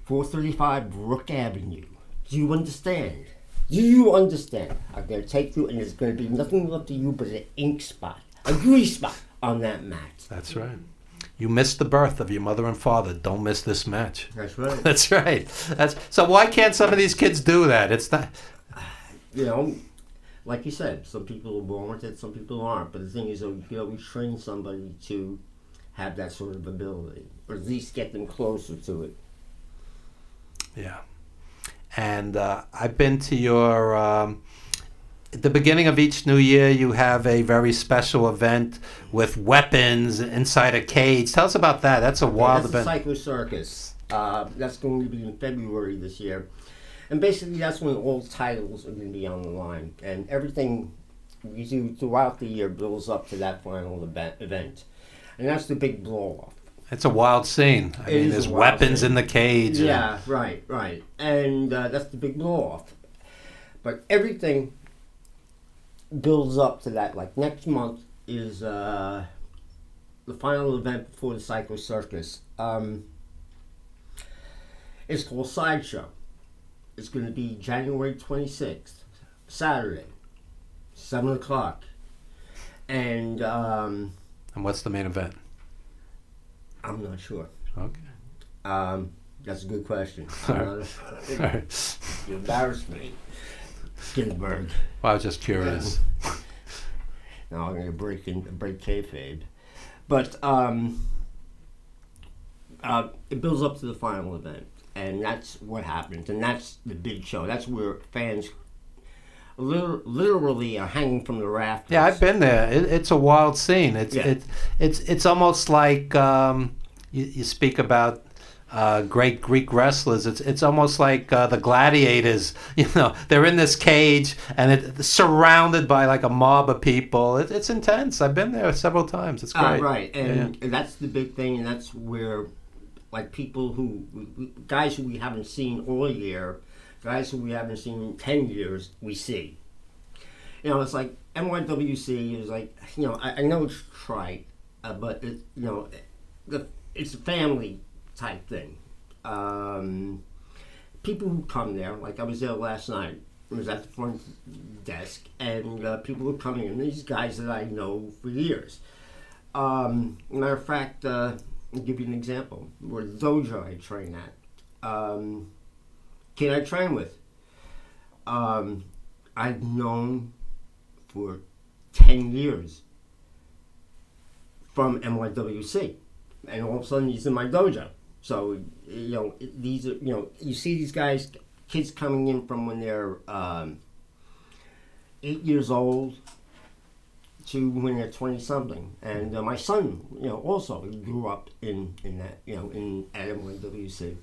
435 Brook Avenue. Do you understand? Do you understand? I'm going to take you and there's going to be nothing left of you but an ink spot, a grease spot on that mat. That's right. You missed the birth of your mother and father. Don't miss this match. That's right. That's right. So why can't some of these kids do that? It's not. You know, like you said, some people are born with it, some people aren't. But the thing is, you know, we train somebody to have that sort of ability, or at least get them closer to it. Yeah. And I've been to your. At the beginning of each new year, you have a very special event with weapons inside a cage. Tell us about that. That's a wild That's event. the Psycho Circus. That's going to be in February this year. And basically, that's when all titles are going to be on the line. And everything we do throughout the year builds up to that final event. And that's the big blow-off. It's a wild scene. I It mean, is there's a wild weapons scene. in the cage. and- Yeah, right. And that's the big blow-off. But everything builds up to that. Like next month is the final event before the Psycho Circus. It's called Sideshow. It's going to be January 26th, Saturday, 7 o'clock. And And what's the main event? I'm not sure. Okay. That's a good question. All right. You embarrassed me, Ginzburg. Well, I was just curious. Now I'm going to break kayfabe. But it builds up to the final event. And that's what happens. And that's the big show. That's where fans literally are hanging from the rafters. Yeah, I've been there. It's a wild scene. It's almost like you speak about great Greek wrestlers. It's almost like the gladiators. You know, they're in this cage and it's surrounded by like a mob of people. It's intense. I've been there several times. It's great. Right, and that's the big thing, and that's where, like, people guys who we haven't seen all year, guys who we haven't seen in 10 years, we see. You know, it's like NYWC is like, you know, I know it's trite, but it, you know, it's a family type thing. People who come there, like I was there last night, I was at the front desk, and people were coming in, these guys that I know for years. Matter of fact, I'll give you an example. Where the dojo I train at, kid I train with, I've known for 10 years from NYWC, and all of a sudden he's in my dojo. So, you know, these are, you know, you see these guys, kids coming in from when they're 8 years old to when they're 20-something. And my son, you know, also grew up in that, you know, at NYWC.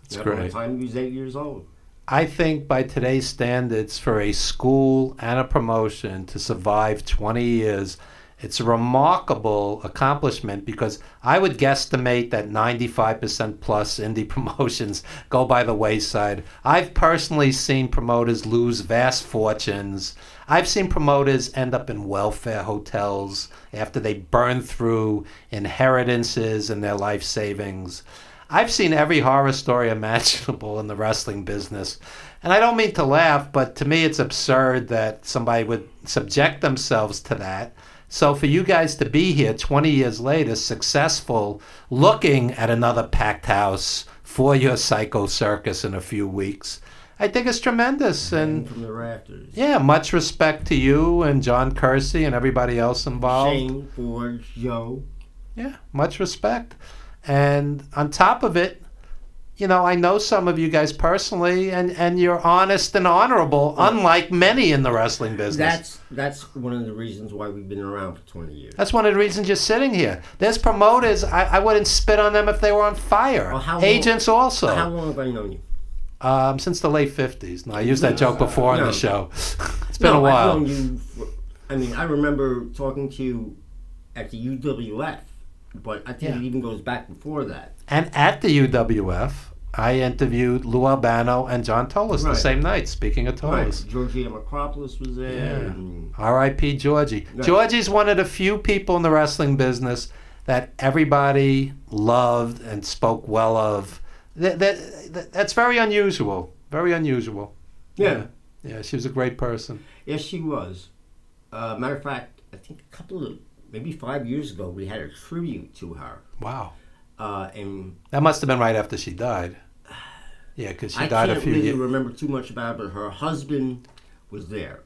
It's By great. the time he was 8 years old. I think by today's standards, for a school and a promotion to survive 20 years, it's a remarkable accomplishment, because I would guesstimate that 95% plus indie promotions go by the wayside. I've personally seen promoters lose vast fortunes. I've seen promoters end up in welfare hotels after they burn through inheritances and their life savings. I've seen every horror story imaginable in the wrestling business. And I don't mean to laugh, but to me it's absurd that somebody would subject themselves to that. So for you guys to be here 20 years later, successful, looking at another packed house for your Psycho Circus in a few weeks, I think it's tremendous. And from the rafters. yeah, much respect to you and John Kersey and everybody else involved. Shane, Ford, Joe. Yeah, much respect. And on top of it, you know, I know some of you guys personally, and you're honest and honorable, unlike many in the wrestling business. That's one of the reasons why we've been around for 20 years. That's one of the reasons you're sitting here. There's promoters, I wouldn't spit on them if they were on fire. Agents also. How long have I known you? Since the late 50s. No, I used that joke before on the show. It's been a while. I've known you I remember talking to you at the UWF, but I think it even goes back before that. And at the UWF, I interviewed Lou Albano and John Tolis the same night, speaking of Tolis. Right. Georgie Macropolis was there. Yeah. And R.I.P. Georgie. Right. Georgie's one of the few people in the wrestling business that everybody loved and spoke well of. That's very unusual. Very unusual. Yeah. Yeah, she was a great person. Yes, she was. Matter of fact, I think maybe 5 years ago, we had a tribute to her. Wow. And that must have been right after she died. Yeah, because she died a few years. I can't really remember too much about it, but her husband was there.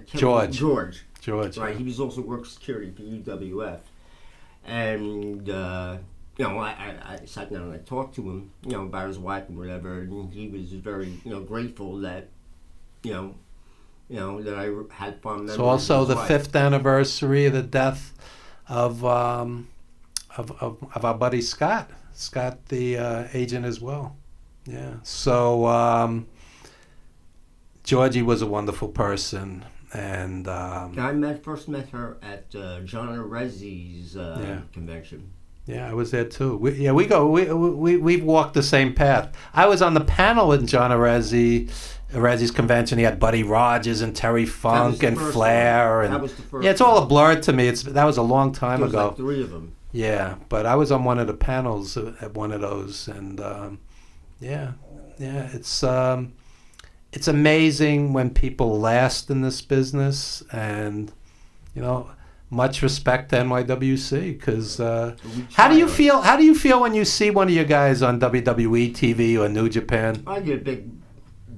George. Right, yeah. he was also work security for UWF. And, you know, I sat down and I talked to him, you know, about his wife and whatever, and he was very, you know, grateful that, you know, that I had fond memories. So also of his the wife. 5th anniversary of the death of our buddy Scott, the agent as well. Yeah. So Georgie was a wonderful person, and I first met her at John Arezzi's convention. Yeah, I was there too. We've walked the same path. I was on the panel at John Arezzi's convention. He had Buddy Rogers and Terry Funk and Flair, and that was the first. Yeah, it's all a blur to me. That was a long time ago. Like 3 of them. Yeah, but I was on one of the panels at one of those, and Yeah, yeah. It's amazing when people last in this business, and much respect to NYWC. Because how do you feel? How do you feel when you see one of your guys on WWE TV or New Japan? I get a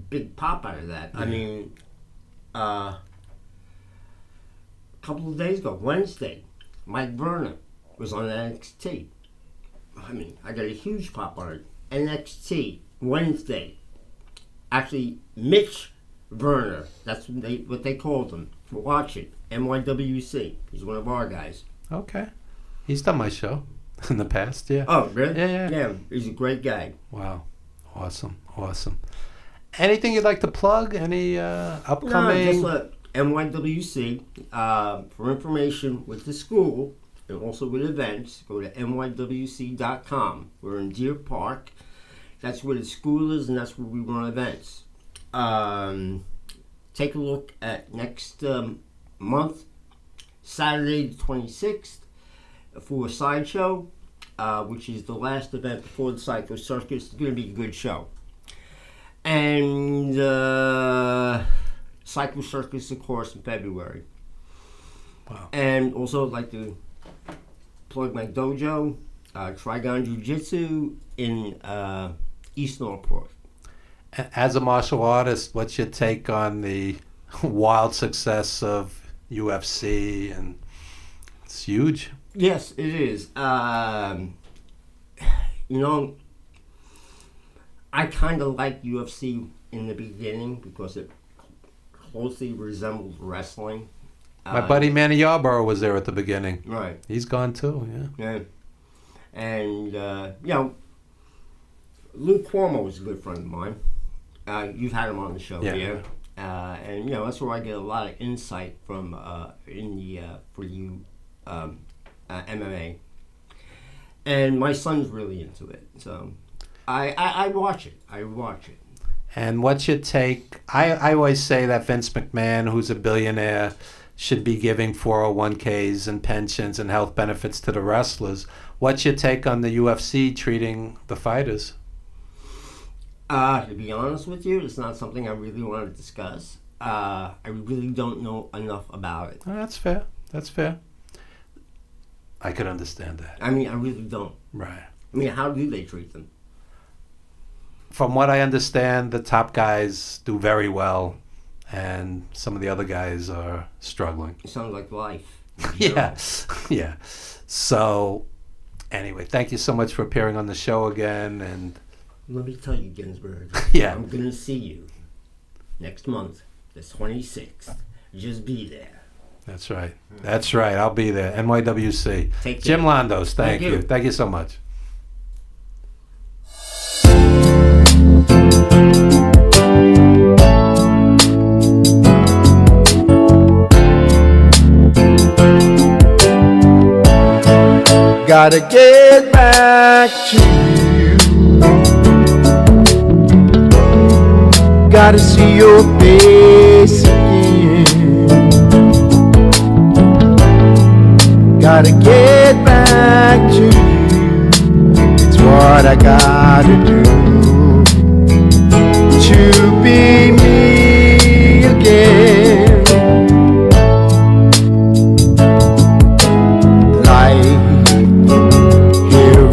big pop out of that. I mean, a couple of days ago, Wednesday, Mike Verner was on NXT. I mean, I got a huge pop on it. NXT Wednesday. Actually, Mitch Werner, that's what they called him. Watch it. NYWC. He's one of our guys. Okay. He's done my show in the past, yeah. Oh, really? Yeah. He's a great guy. Wow. Awesome. Anything you'd like to plug? Any upcoming? No, just NYWC. For information with the school and also with events, go to nywc.com. We're in Deer Park. That's where the school is, and that's where we run events. Take a look at next month, Saturday the 26th, for a sideshow, which is the last event before the Psycho Circus. It's going to be a good show. And Psycho Circus, of course, in February. Wow. And also, I'd like to plug my dojo, Trigon Jiu-Jitsu in East Northport. As a martial artist, what's your take on the wild success of UFC? And it's huge. Yes, it is. I kind of liked UFC in the beginning because it closely resembled wrestling. My buddy Manny Yarborough was there at the beginning. Right. He's gone too, yeah. And, Luke Cuomo was a good friend of mine. You've had him on the show here. And, that's where I get a lot of insight from MMA. And my son's really into it. So I watch it. And what's your take? I always say that Vince McMahon, who's a billionaire, should be giving 401ks and pensions and health benefits to the wrestlers. What's your take on the UFC treating the fighters? To be honest with you, it's not something I really want to discuss. I really don't know enough about it. Oh, that's fair. I could understand that. I mean, I really don't. Right. I mean, how do they treat them? From what I understand, the top guys do very well, and some of the other guys are struggling. It sounds like life. Yeah. So, anyway, thank you so much for appearing on the show again. And let me tell you, Ginzburg. Yeah. I'm going to see you next month, the 26th. Just be there. That's right. I'll be there. NYWC. Take care. Jim Londos, thank you. you. Thank you so much. Gotta get back to you. Gotta see your face again. Gotta get back to you. It's what I gotta do to be me again.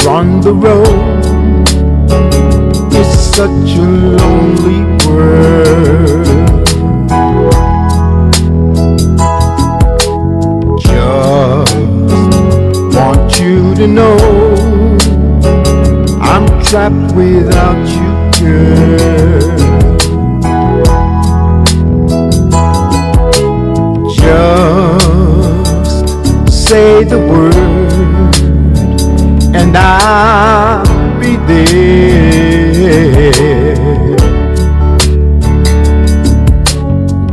On the road, it's such a lonely world. Just want you to know I'm trapped without you, girl. Just say the word and I'll be there.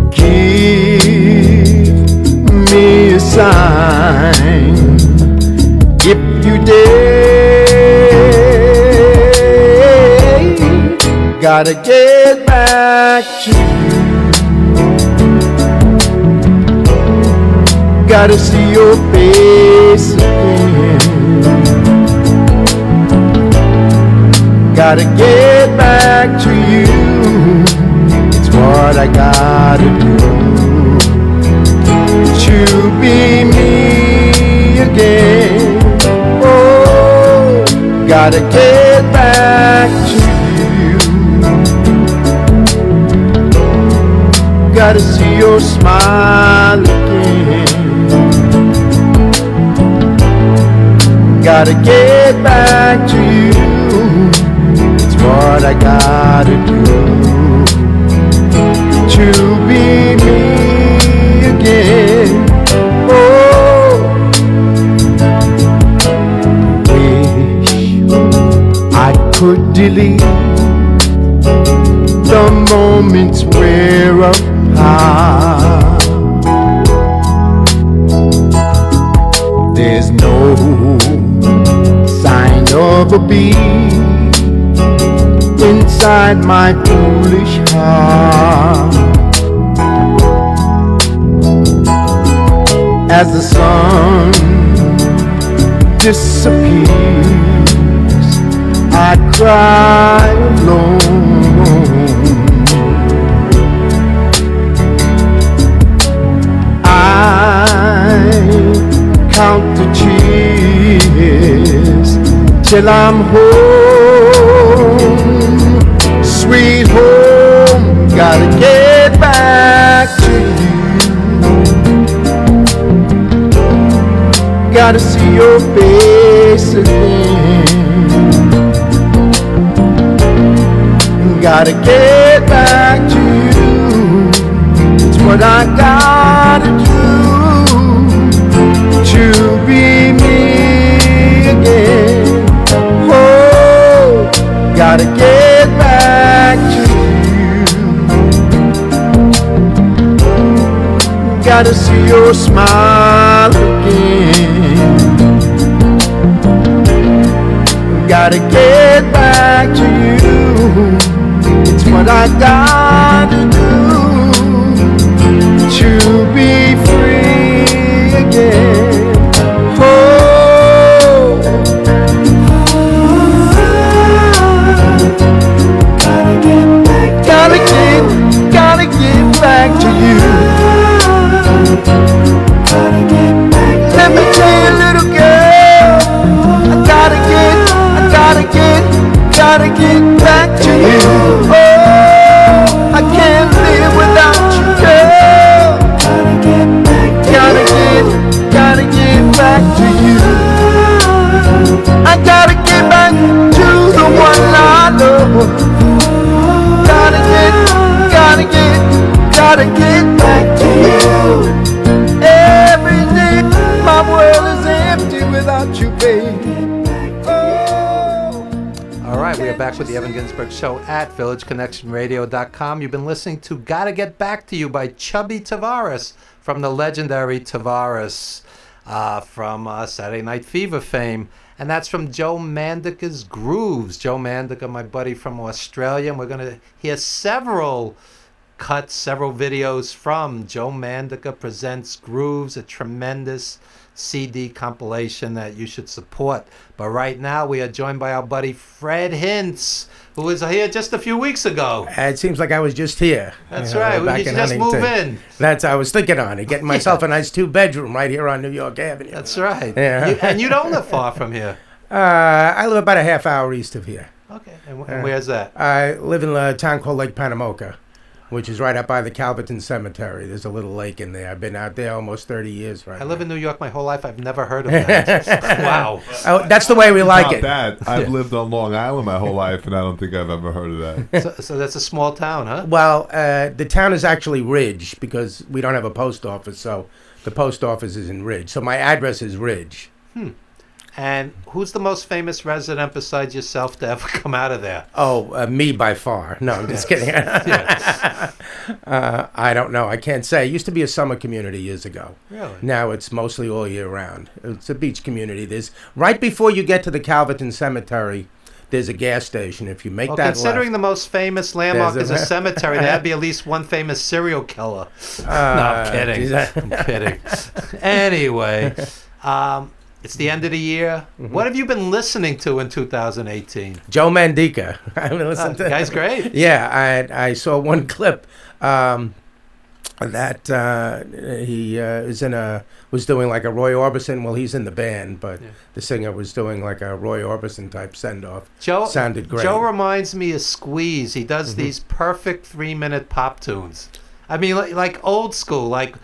Give me a sign if you dare. Gotta get back to you. Gotta see your face again. Gotta get back to you. It's what I gotta do to be me again. Oh, gotta get back to you. Gotta see your smile again. Gotta get back to you. It's what I gotta do to be me again. Oh, wish I could delete the moments we're apart. There's no sign of a beat inside my foolish heart. As the sun disappears, I cry alone. I count the tears till I'm home, sweet home. Gotta get back to you. Gotta see your face again. Gotta get back to you. It's what I gotta do to be me again. Oh, gotta get back to you. Gotta see your smile again. Gotta get back to you. It's what I gotta do to be free again. Oh, gotta get back to you. Let me tell you, little girl, I gotta get back to you. Oh, I can't live without you, girl. Gotta get back to you. I gotta get back to the one I love. Gotta get back to you. Every day my world is empty without you, baby. All right, we are back with the Evan Ginzburg Show at VillageConnectionRadio.com. You've been listening to Gotta Get Back to You by Chubby Tavares from the legendary Tavares from Saturday Night Fever fame. And that's from Joe Mandica's Grooves. Joe Mandica, my buddy from Australia. And we're going to hear several cuts, several videos from Joe Mandica Presents Grooves, a tremendous CD compilation that you should support. But right now we are joined by our buddy Fred Hintz, who was here just a few weeks ago. It seems like I was just here. That's right. Back You should in just move Huntington. in. I was thinking on it, getting myself a nice 2-bedroom right here on New York Avenue. That's right. Yeah. And you don't live far from here. I live about a half hour east of here. Okay. And where's that? I live in a town called Lake Panamoka, which is right up by the Calverton Cemetery. There's a little lake in there. I've been out there almost 30 years right I live now. in New York my whole life. I've never heard of that. Wow. Oh, that's the way we like it. That I've lived on Long Island my whole life, and I don't think I've ever heard of that. So that's a small town, huh? Well, the town is actually Ridge because we don't have a post office, so the post office is in Ridge. So my address is Ridge. And who's the most famous resident besides yourself to ever come out of there? Oh, me by far. No, I'm just kidding. I don't know. I can't say. It used to be a summer community years ago. Really? Now it's mostly all year round. It's a beach community. There's right before you get to the Calverton Cemetery, there's a gas station. If you make Well, that considering the left, most famous landmark There's is a- a cemetery, there'd be at least one famous serial killer. No, I'm kidding. geez, I'm kidding. Anyway, It's the end of the year. What have you been listening to in 2018? Joe Mandica. I mean, listen The guy's great. Yeah, I saw one clip that he was doing like a Roy Orbison. Well, he's in the band, but the singer was doing like a Roy Orbison type send off. Joe sounded great. Joe reminds me of Squeeze. He does these perfect 3-minute pop tunes. I mean, like old school, like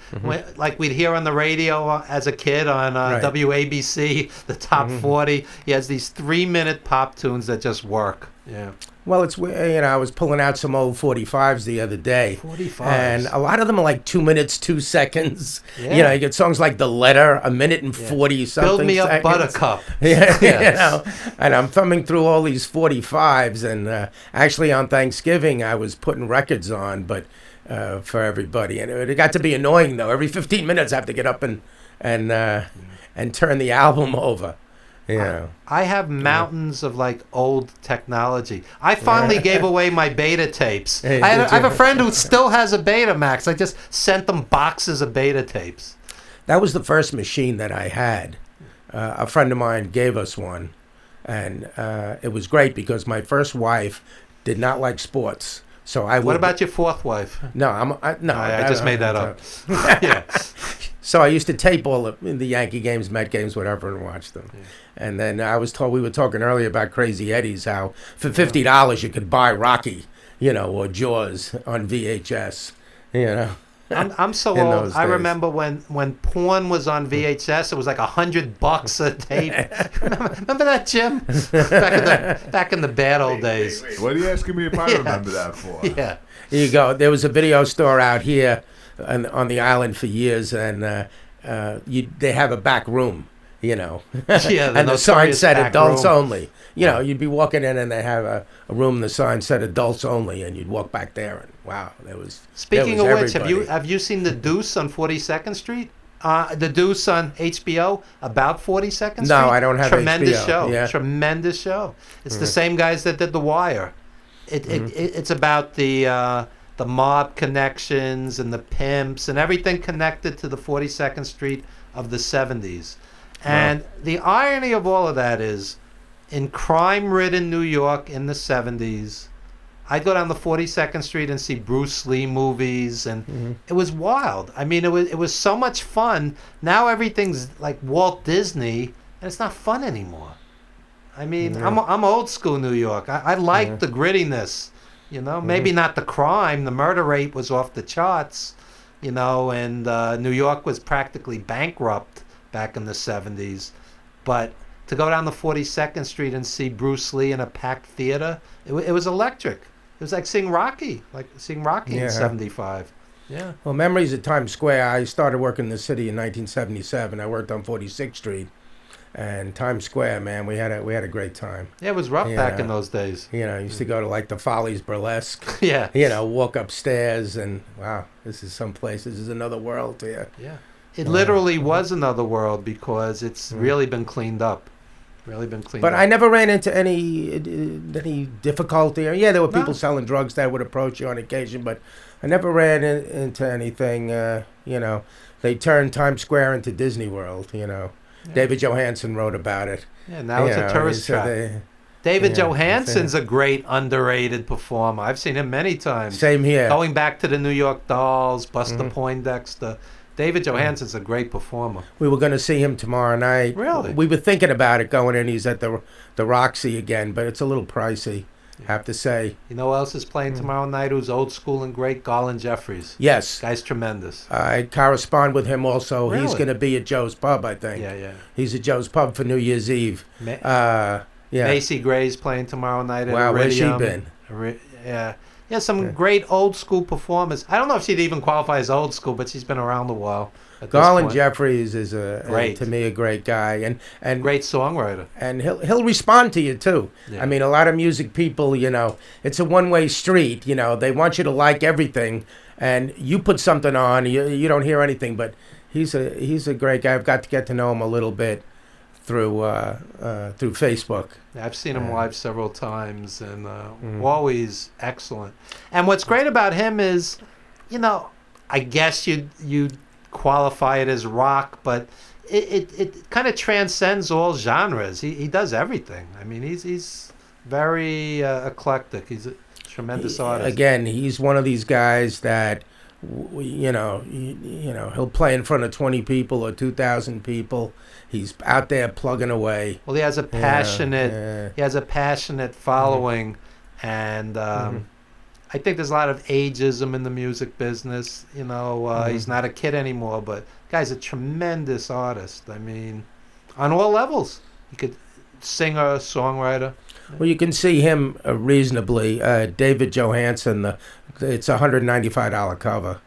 like we'd hear on the radio as a kid on WABC, the top 40. He has these 3-minute pop tunes that just work. Yeah. Well, it's I was pulling out some old 45s the other day. 45s. And a lot of them are like 2 minutes, 2 seconds. Yeah. You get songs like The Letter, 1 minute and 40 something Build Me Up seconds. Buttercup. Yeah, And I'm thumbing through all these 45s, and actually on Thanksgiving I was putting records on, but for everybody, and it got to be annoying though. Every 15 minutes I have to get up and turn the album over. I have mountains of like old technology. I finally gave away my beta tapes. Hey, I did have you? a friend who still has a Betamax. I just sent them boxes of beta tapes. That was the first machine that I had. A friend of mine gave us one, and it was great because my first wife did not like sports. So What about your fourth wife? No, I just made that up. Yeah. So I used to tape all the Yankee games, Met games, whatever, and watch them. Yeah. And then I was told, we were talking earlier about Crazy Eddie's, how for $50 you could buy Rocky, or Jaws on VHS, I'm so in old. those I days. remember when porn was on VHS, it was like $100 a tape. remember that, Jim? Back in the bad old days. Wait, what are you asking me if I remember that for? Yeah. Here you go. There was a video store out here on the island for years, and they have a back room, Yeah, and the sign notorious said back adults room. only. You'd be walking in and they have a room, the sign said adults only, and you'd walk back there, and wow, there was. Speaking there of was which, everybody. have you seen The Deuce on 42nd Street? The Deuce on HBO about 42nd Street? No, I don't have Tremendous HBO. show. Yeah. Tremendous show. It's the same guys that did The Wire. It's about the mob connections and the pimps and everything connected to the 42nd Street of the 70s. And the irony of all of that is, in crime-ridden New York in the 70s, I'd go down the 42nd Street and see Bruce Lee movies, and it was wild. I mean, it was so much fun. Now everything's like Walt Disney, and it's not fun anymore. I mean, I'm old school New York. I like the grittiness, Maybe not the crime. The murder rate was off the charts, and New York was practically bankrupt back in the 70s. But to go down the 42nd Street and see Bruce Lee in a packed theater, it was electric. It was like seeing Rocky in 75. Yeah. Well, memories of Times Square. I started working in the city in 1977. I worked on 46th Street, and Times Square. Man, we had a great time. Yeah, it was rough back in those days. Used to go to like the Follies Burlesque. Yeah. Walk upstairs and wow, this is someplace. This is another world here. Yeah. It literally was another world because it's really been cleaned up. But I never ran into any difficulty. Yeah, there were people selling drugs that would approach you on occasion, but I never ran into anything. They turned Times Square into Disney World. Yeah. David Johansen wrote about it. Yeah, now it's a tourist trap. David Johansen's a great underrated performer. I've seen him many times. Same here. Going back to the New York Dolls, Buster Poindexter. David Johansen's a great performer. We were going to see him tomorrow night. Really? We were thinking about it going in. He's at the Roxy again, but it's a little pricey, I have to say. You know who else is playing tomorrow night who's old school and great? Garland Jeffries. Yes. Guy's tremendous. I correspond with him also. Really? He's going to be at Joe's Pub, I think. Yeah. He's at Joe's Pub for New Year's Eve. Macy Gray's playing tomorrow night at Wow, where's she Iridium. been? Yeah, some great old school performers. I don't know if she'd even qualify as old school, but she's been around a while. Garland Jeffries is to me a great guy and great songwriter. And he'll respond to you too. Yeah. I mean, a lot of music people, it's a one-way street. They want you to like everything, and you put something on, you don't hear anything. But he's a great guy. I've got to get to know him a little bit through Facebook. I've seen him live several times, and always excellent. And what's great about him is, I guess you qualify it as rock, but it kind of transcends all genres. He does everything. I mean, he's very eclectic. He's a tremendous artist. Again, he's one of these guys that, he'll play in front of 20 people or 2,000 people. He's out there plugging away. Well, he has a passionate following, and I think there's a lot of ageism in the music business. He's not a kid anymore, but guy's a tremendous artist. I mean, on all levels. He could singer, songwriter. Well, you can see him reasonably. David Johansen, it's a $195 cover.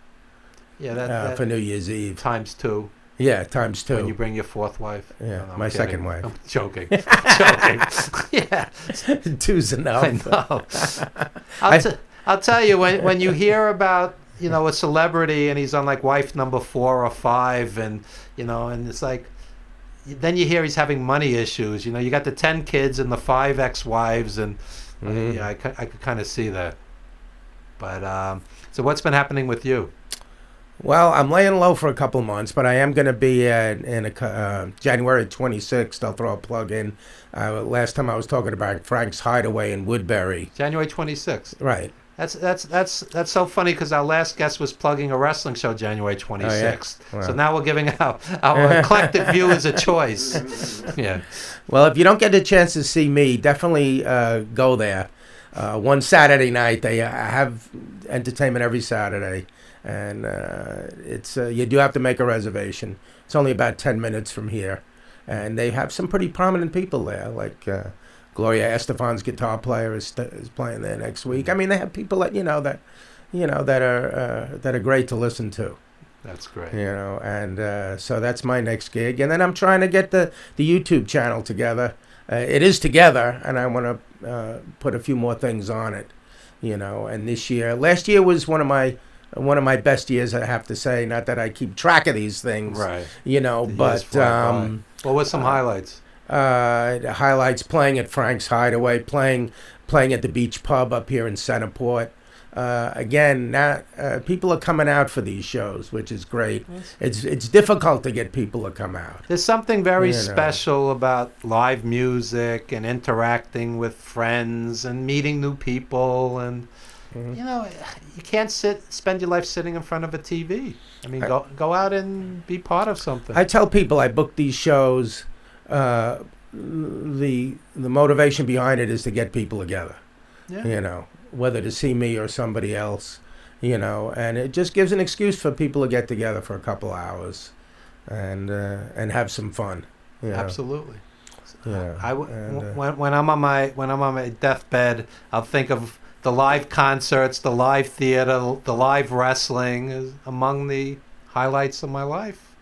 Yeah, that for New Year's Eve. times 2. Yeah, times 2. When you bring your 4th wife. Yeah, No, I'm my kidding. second wife. I'm joking. Joking. Yeah. 2's enough. I know. I'll tell you, when you hear about, a celebrity and he's on like wife number 4 or 5, and and it's like, then you hear he's having money issues. You got the 10 kids and the 5 ex-wives, and I could kind of see that. But so what's been happening with you? Well, I'm laying low for a couple months, but I am going to be in January 26th. I'll throw a plug in. Last time I was talking about Frank's Hideaway in Woodbury. January 26th. Right. That's so funny, because our last guest was plugging a wrestling show January 26th. Oh, yeah? Wow. So now we're giving our eclectic viewers a choice. Yeah. Well, if you don't get a chance to see me, definitely go there. One Saturday night, they have entertainment every Saturday, and it's you do have to make a reservation. It's only about 10 minutes from here, and they have some pretty prominent people there, like Gloria Estefan's guitar player is playing there next week. I mean, they have people that that are great to listen to. That's great. And so that's my next gig, and then I'm trying to get the YouTube channel together. It is together, and I want to put a few more things on it. And last year was one of my best years, I have to say. Not that I keep track of these things, Right. But what were some highlights? Highlights: playing at Frank's Hideaway, playing at the Beach Pub up here in Centerport. Again, people are coming out for these shows, which is great. It's difficult to get people to come out. There's something very special about live music and interacting with friends and meeting new people, and you can't spend your life sitting in front of a TV. I mean, go out and be part of something. I tell people I book these shows. The motivation behind it is to get people together. Yeah. Whether to see me or somebody else, and it just gives an excuse for people to get together for a couple hours, and have some fun. Absolutely. Yeah. When I'm on my deathbed, I'll think of the live concerts, the live theater, the live wrestling is among the highlights of my life.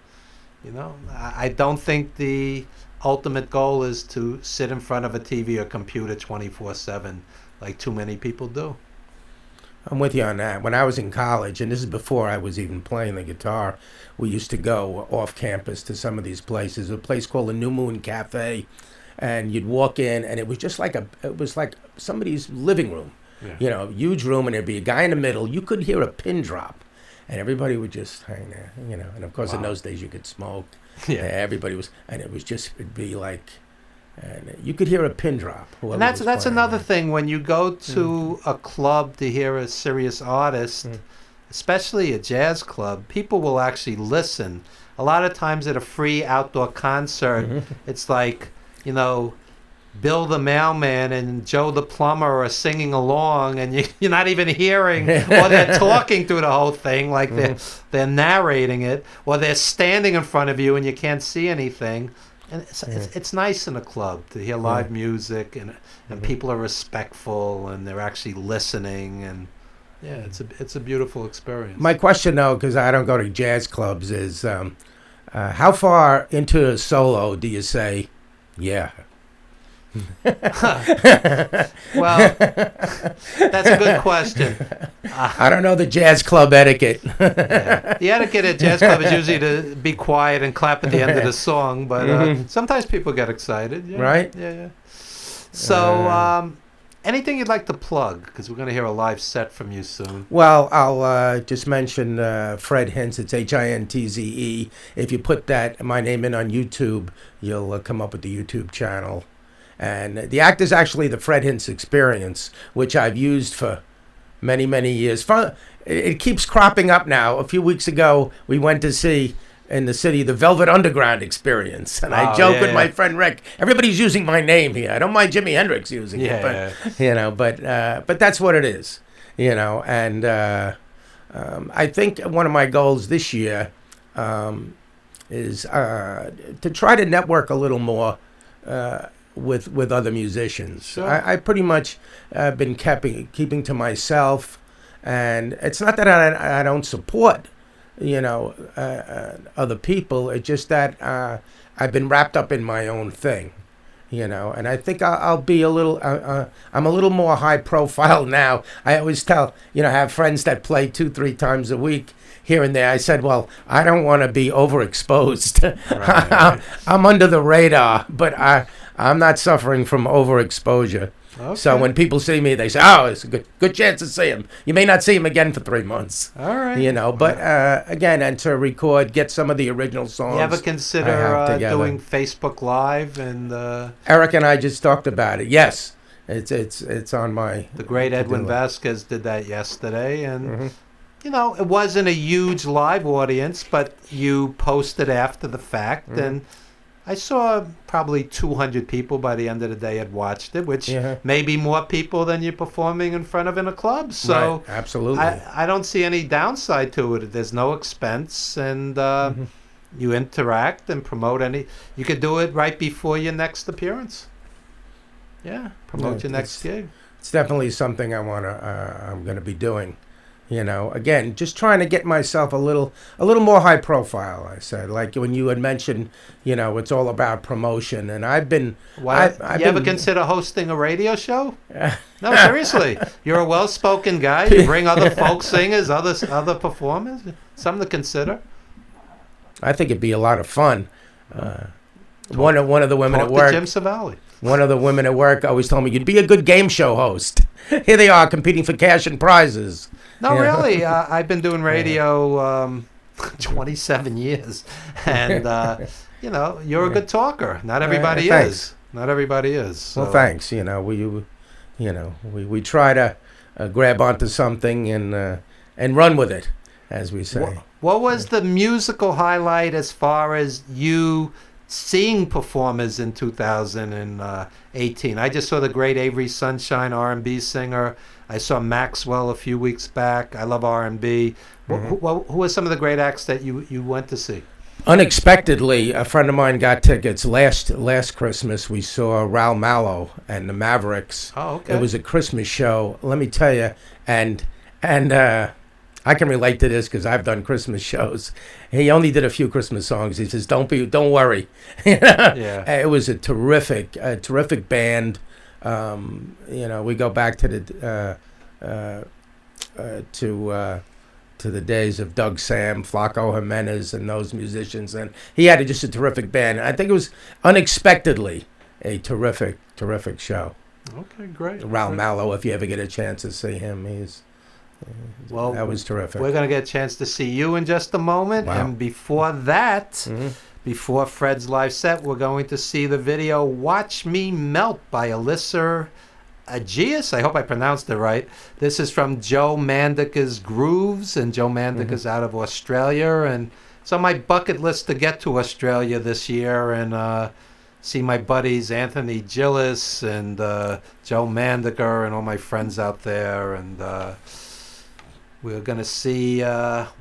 I don't think the ultimate goal is to sit in front of a TV or computer 24/7. Like too many people do. I'm with you on that. When I was in college, and this is before I was even playing the guitar, we used to go off campus to some of these places. A place called the New Moon Cafe, and you'd walk in, and it was just like somebody's living room. Yeah. Huge room, and there'd be a guy in the middle. You could hear a pin drop, and everybody would just hang there. And of course, in those days, you could smoke. Yeah. Everybody was, and it'd be like. And you could hear a pin drop. And that's another thing. When you go to a club to hear a serious artist, especially a jazz club, people will actually listen. A lot of times at a free outdoor concert, it's like, Bill the mailman and Joe the plumber are singing along, and you're not even hearing, or they're talking through the whole thing, like they're narrating it, or they're standing in front of you and you can't see anything. And it's nice in a club to hear live music, and people are respectful and they're actually listening, and it's a beautiful experience. My question, though, because I don't go to jazz clubs, is how far into a solo do you say, yeah? Well, that's a good question. I don't know the jazz club etiquette. Yeah. The etiquette at jazz club is usually to be quiet and clap at the end of the song, but sometimes people get excited. Yeah, right? Yeah. So Anything you'd like to plug? Because we're going to hear a live set from you soon. Well, I'll just mention Fred Hintze. It's Hintze. If you put my name in on YouTube, you'll come up with the YouTube channel. And the act is actually the Fred Hintze Experience, which I've used for many, many years. It keeps cropping up now. A few weeks ago, we went to see in the city the Velvet Underground Experience, and I joke with my friend Rick. Everybody's using my name here. I don't mind Jimi Hendrix using it, but but that's what it is, And I think one of my goals this year is to try to network a little more with other musicians. Sure. I pretty much been keeping to myself, and it's not that I don't support other people. It's just that I've been wrapped up in my own thing, and I think I'll be a little, I'm a little more high profile now. I always tell, I have friends that play 2-3 times a week here and there. I said, well, I don't want to be overexposed. Right. I'm under the radar, but I'm not suffering from overexposure. Okay. So when people see me, they say, "Oh, it's a good chance to see him." You may not see him again for 3 months. All right. But again, and to record, get some of the original songs. You ever consider doing Facebook Live? And Eric and I just talked about it. Yes, it's on my. The great Edwin Vasquez did that yesterday, and it wasn't a huge live audience, but you posted after the fact, and I saw probably 200 people by the end of the day had watched it, which may be more people than you're performing in front of in a club. So right, absolutely, I don't see any downside to it. There's no expense, and you interact and promote you could do it right before your next appearance. Yeah, promote your next gig. It's definitely something I'm going to be doing. Again, just trying to get myself a little more high profile. I said, like when you had mentioned, it's all about promotion, and I've been. You ever consider hosting a radio show? No, seriously, you're a well-spoken guy. You bring other folk singers, other performers. Something to consider. I think it'd be a lot of fun. One of the women at work, Jim Savali. One of the women at work always told me, "You'd be a good game show host." Here they are competing for cash and prizes. No, really. I've been doing radio 27 years, and you're a good talker. Not everybody is. Not everybody is. So. Well, thanks. We try to grab onto something and run with it, as we say. What was the musical highlight as far as you seeing performers in 2018? I just saw the great Avery Sunshine, R&B singer. I saw Maxwell a few weeks back. I love R&B. Who are some of the great acts that you went to see? Unexpectedly, a friend of mine got tickets. Last Christmas, we saw Raul Malo and the Mavericks. Oh, okay. It was a Christmas show, let me tell you. And I can relate to this because I've done Christmas shows. He only did a few Christmas songs. He says, "Don't worry." Yeah. It was a terrific band. We go back to the days of Doug Sam, Flaco Jimenez, and those musicians, and he had just a terrific band. I think it was unexpectedly a terrific show. Okay, great. Raul Malo, if you ever get a chance to see him, that was terrific. We're going to get a chance to see you in just a moment. Wow. And before that, before Fred's live set, we're going to see the video Watch Me Melt by Alyssa Agius. I hope I pronounced it right. This is from Joe Mandica's Grooves, and Joe Mandica's out of Australia. And it's on my bucket list to get to Australia this year and see my buddies Anthony Gillis and Joe Mandica and all my friends out there. And we're going to see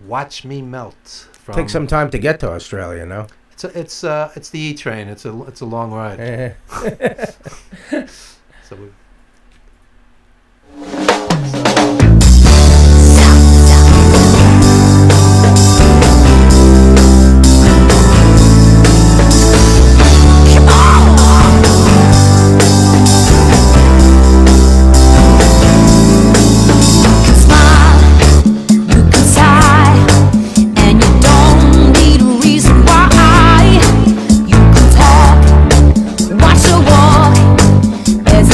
Watch Me Melt. Take some time to get to Australia, no? It's the E train. It's a long ride. So we. Watch her walk as a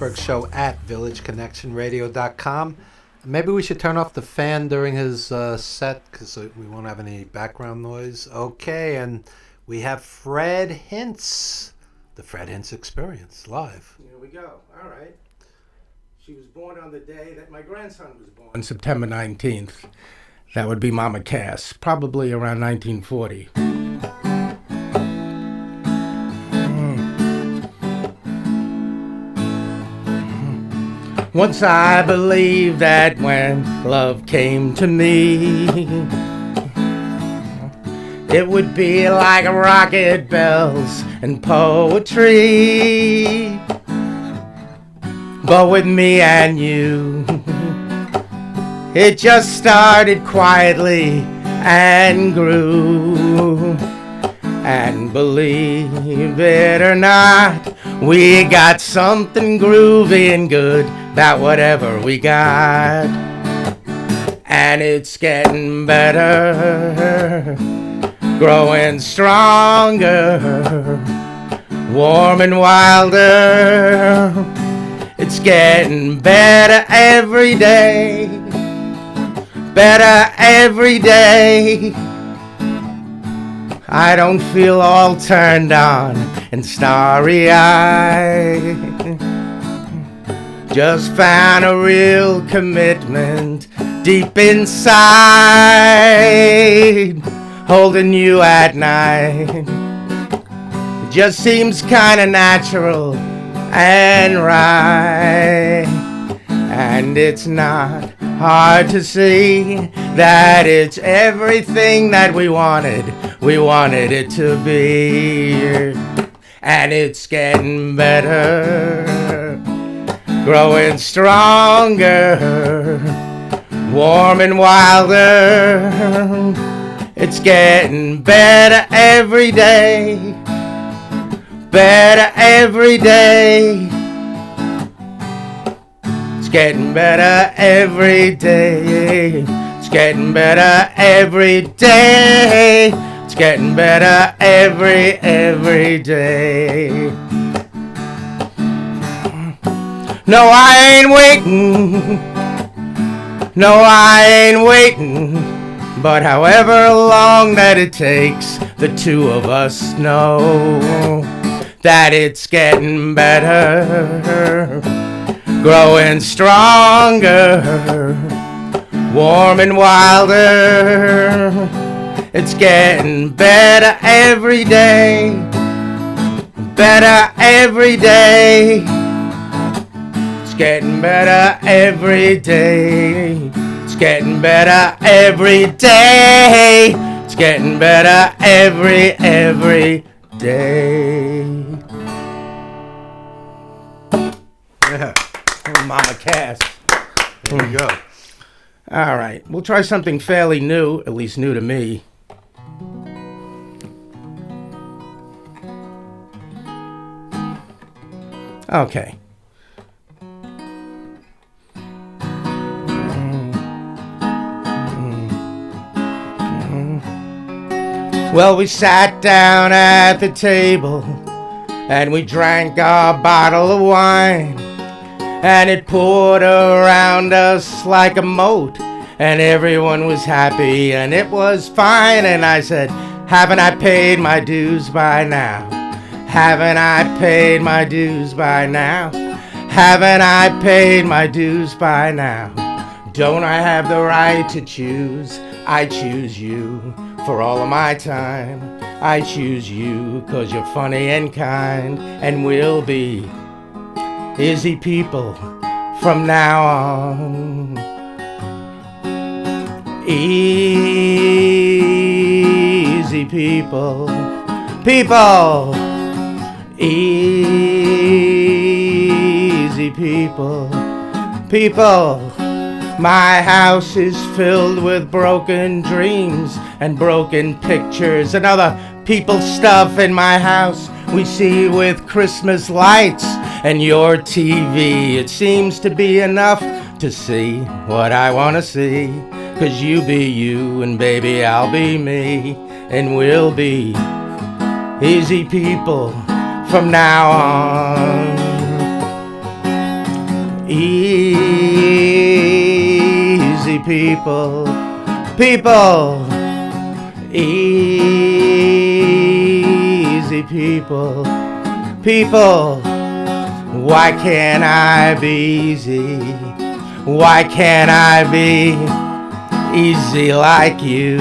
Ginzburg Show at villageconnectionradio.com. Maybe we should turn off the fan during his set because we won't have any background noise. Okay, and we have Fred Hintz, the Fred Hintz Experience, live. Here we go. All right. She was born on the day that my grandson was born. On September 19th. That would be Mama Cass, probably around 1940. Once I believed that when love came to me, it would be like rocket bells and poetry. But with me and you, it just started quietly and grew. And believe it or not, we got something groovy and good about whatever we got. And it's getting better, growing stronger, warm and wilder. It's getting better every day, better every day. I don't feel all turned on and starry-eyed. Just found a real commitment deep inside, holding you at night. It just seems kinda natural and right, and it's not hard to see that it's everything that we wanted it to be. And it's getting better, growing stronger, warm and wilder. It's getting better every day, better every day. It's getting better every day. It's getting better every day. It's getting better every day. No, I ain't waiting. No, I ain't waiting. But however long that it takes, the two of us know that it's getting better, growing stronger, warm and wilder. It's getting better every day, better every day. It's getting better every day. It's getting better every day. It's getting better every day. Yeah. Oh, Mama Cass. There you go. All right, we'll try something fairly new, at least new to me. Okay. Well, we sat down at the table and we drank our bottle of wine, and it poured around us like a moat, and everyone was happy and it was fine. And I said, haven't I paid my dues by now? Haven't I paid my dues by now? Haven't I paid my dues by now? Don't I have the right to choose? I choose you for all of my time. I choose you 'cause you're funny and kind, and we'll be easy people from now on. Easy people, people. Easy people, people. My house is filled with broken dreams and broken pictures and other people's stuff. In my house we see with Christmas lights, and your TV, it seems to be enough to see what I want to see. 'Cause you be you and baby I'll be me, and we'll be easy people from now on. Easy people, people, easy people, people. Why can't I be easy? Why can't I be easy like you?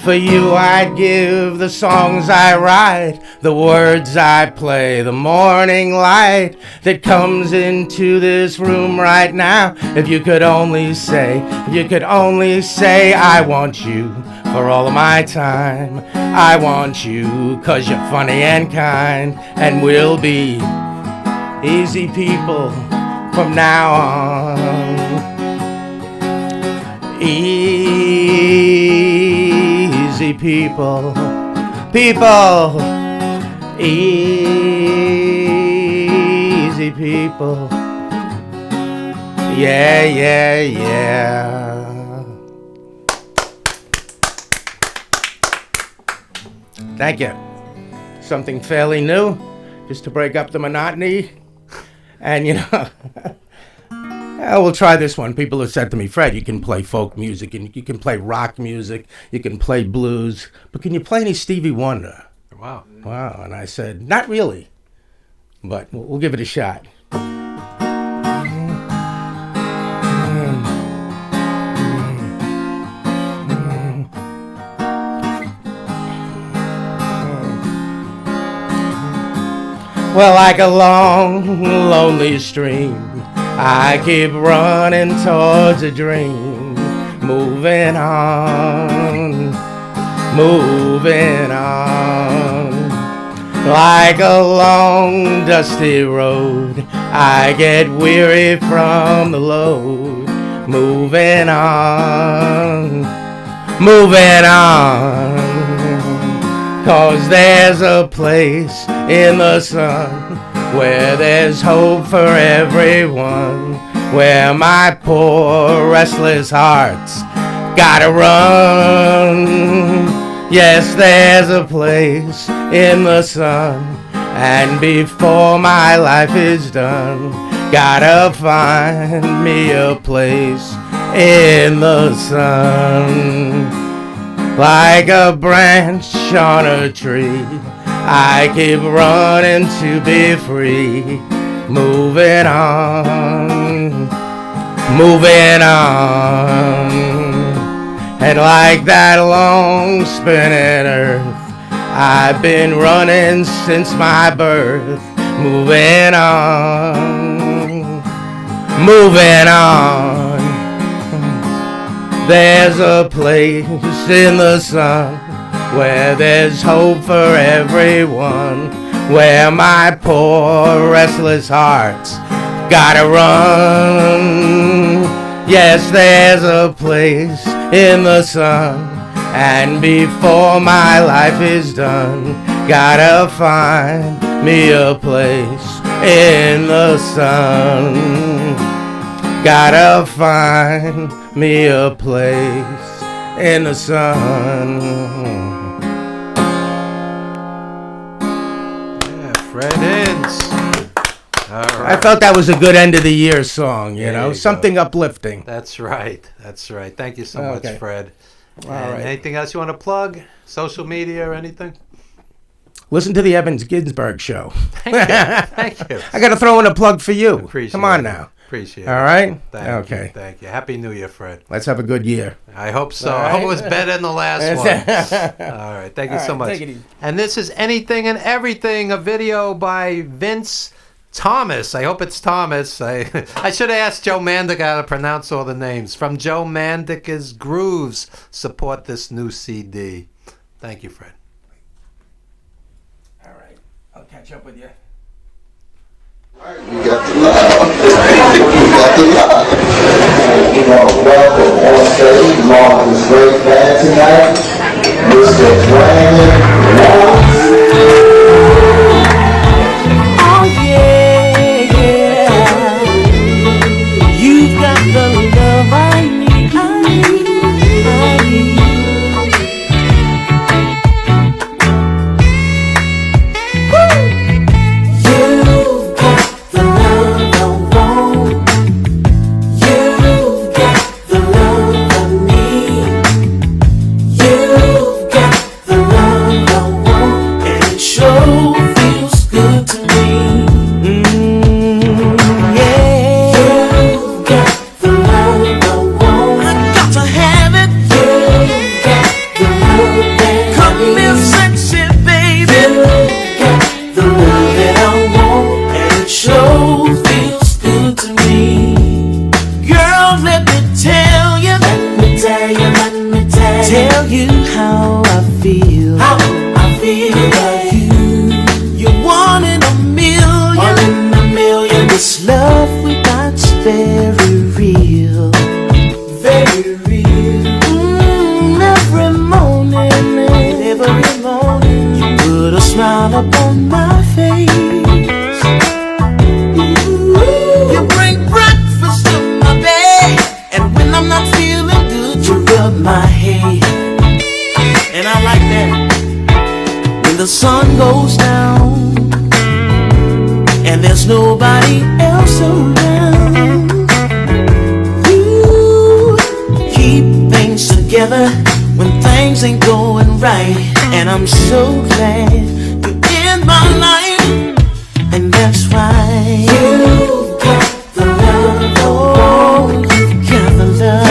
For you I'd give the songs I write, the words I play, the morning light that comes into this room right now. If you could only say, I want you for all of my time. I want you 'cause you're funny and kind, and we'll be easy people from now on. Easy people, people, easy people. Yeah, yeah, yeah. Thank you. Something fairly new, just to break up the monotony. And, you know, we'll try this one. People have said to me, Fred, you can play folk music, and you can play rock music, you can play blues, but can you play any Stevie Wonder? Wow. Wow. And I said, not really, but we'll give it a shot. Well, like a long, lonely stream, I keep running towards a dream, moving on, moving on. Like a long, dusty road, I get weary from the load, moving on, moving on. 'Cause there's a place in the sun where there's hope for everyone, where my poor restless heart's gotta run. Yes, there's a place in the sun, and before my life is done, gotta find me a place in the sun. Like a branch on a tree, I keep running to be free, moving on, moving on. And like that long spinning earth, I've been running since my birth, moving on, moving on. There's a place in the sun where there's hope for everyone, where my poor restless heart's gotta run. Yes, there's a place in the sun, and before my life is done, gotta find me a place in the sun. Gotta find me a place in the sun. Yeah, Fred Ince. All right. I felt that was a good end of the year song, you There know, you something uplifting. That's right. That's right. Thank you so Okay. much, Fred. All And right. anything else you want to plug? Social media or anything? Listen to the Evans Ginzburg show. Thank you. Thank you. I got to throw in a plug for you. Appreciate Come on it. now. Appreciate All it. right? Thank Okay. you. Thank you. Happy New Year, Fred. Let's have a good year. I hope so. All I hope it right. was better than the last one. All right. Thank you All so right, much. take it easy. And this is Anything and Everything, a video by Vince Thomas. I hope it's Thomas. I should have asked Joe Mandic how to pronounce all the names. From Joe Mandic's Grooves. Support this new CD. Thank you, Fred. All right. I'll catch up with you. You got the love. You got the love. You know, welcome on stage along with this great band tonight, Mr. Brandon Walsh. Oh yeah, yeah. You've got the love I need. I need. Woo! You've got the love how I feel. How I feel about you. You're one in a million. One in a million. This love we got's very real. Very real. Every morning, you put a smile upon my face. You bring breakfast to my bed, and when I'm not feeling good, you rub my head. And I like that. When the sun goes down, and there's nobody else around, you keep things together when things ain't going right. And I'm so glad you're in my life, and that's why you've got the love. Oh, you've got the love.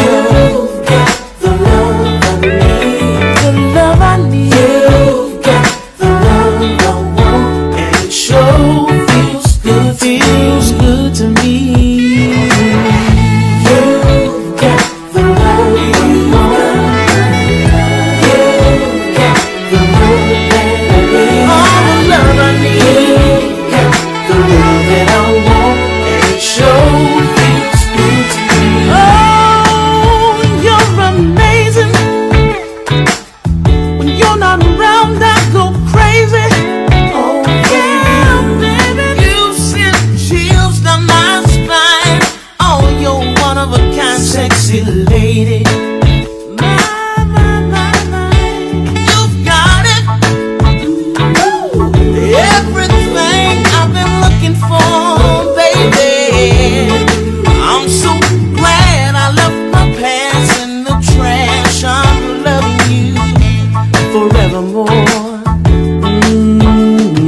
You've got the love I need. The love I need. You've got the love I want, and it sure feels good. Feels good to me. You've got the love you want. Sexy lady, my, you've got it. Everything I've been looking for, baby. I'm so glad I left my past in the trash. I'm loving you forevermore.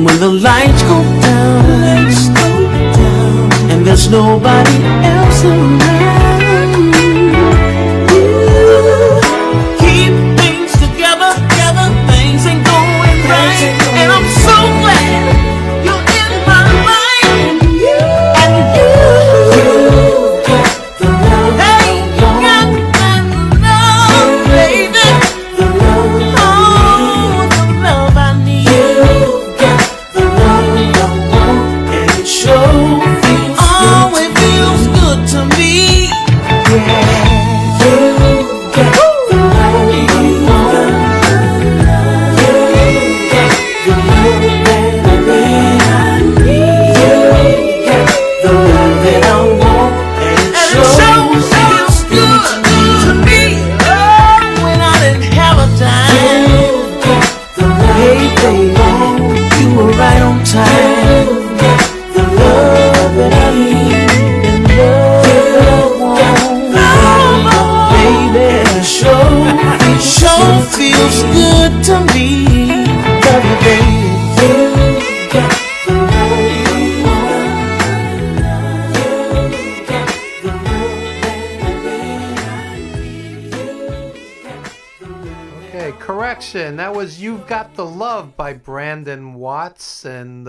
When the lights go down, and there's nobody else around, feels good to me. Love you, baby. You got the love you want. You got the love, baby. Okay, correction. That was You've Got the Love by Brandon Watts. And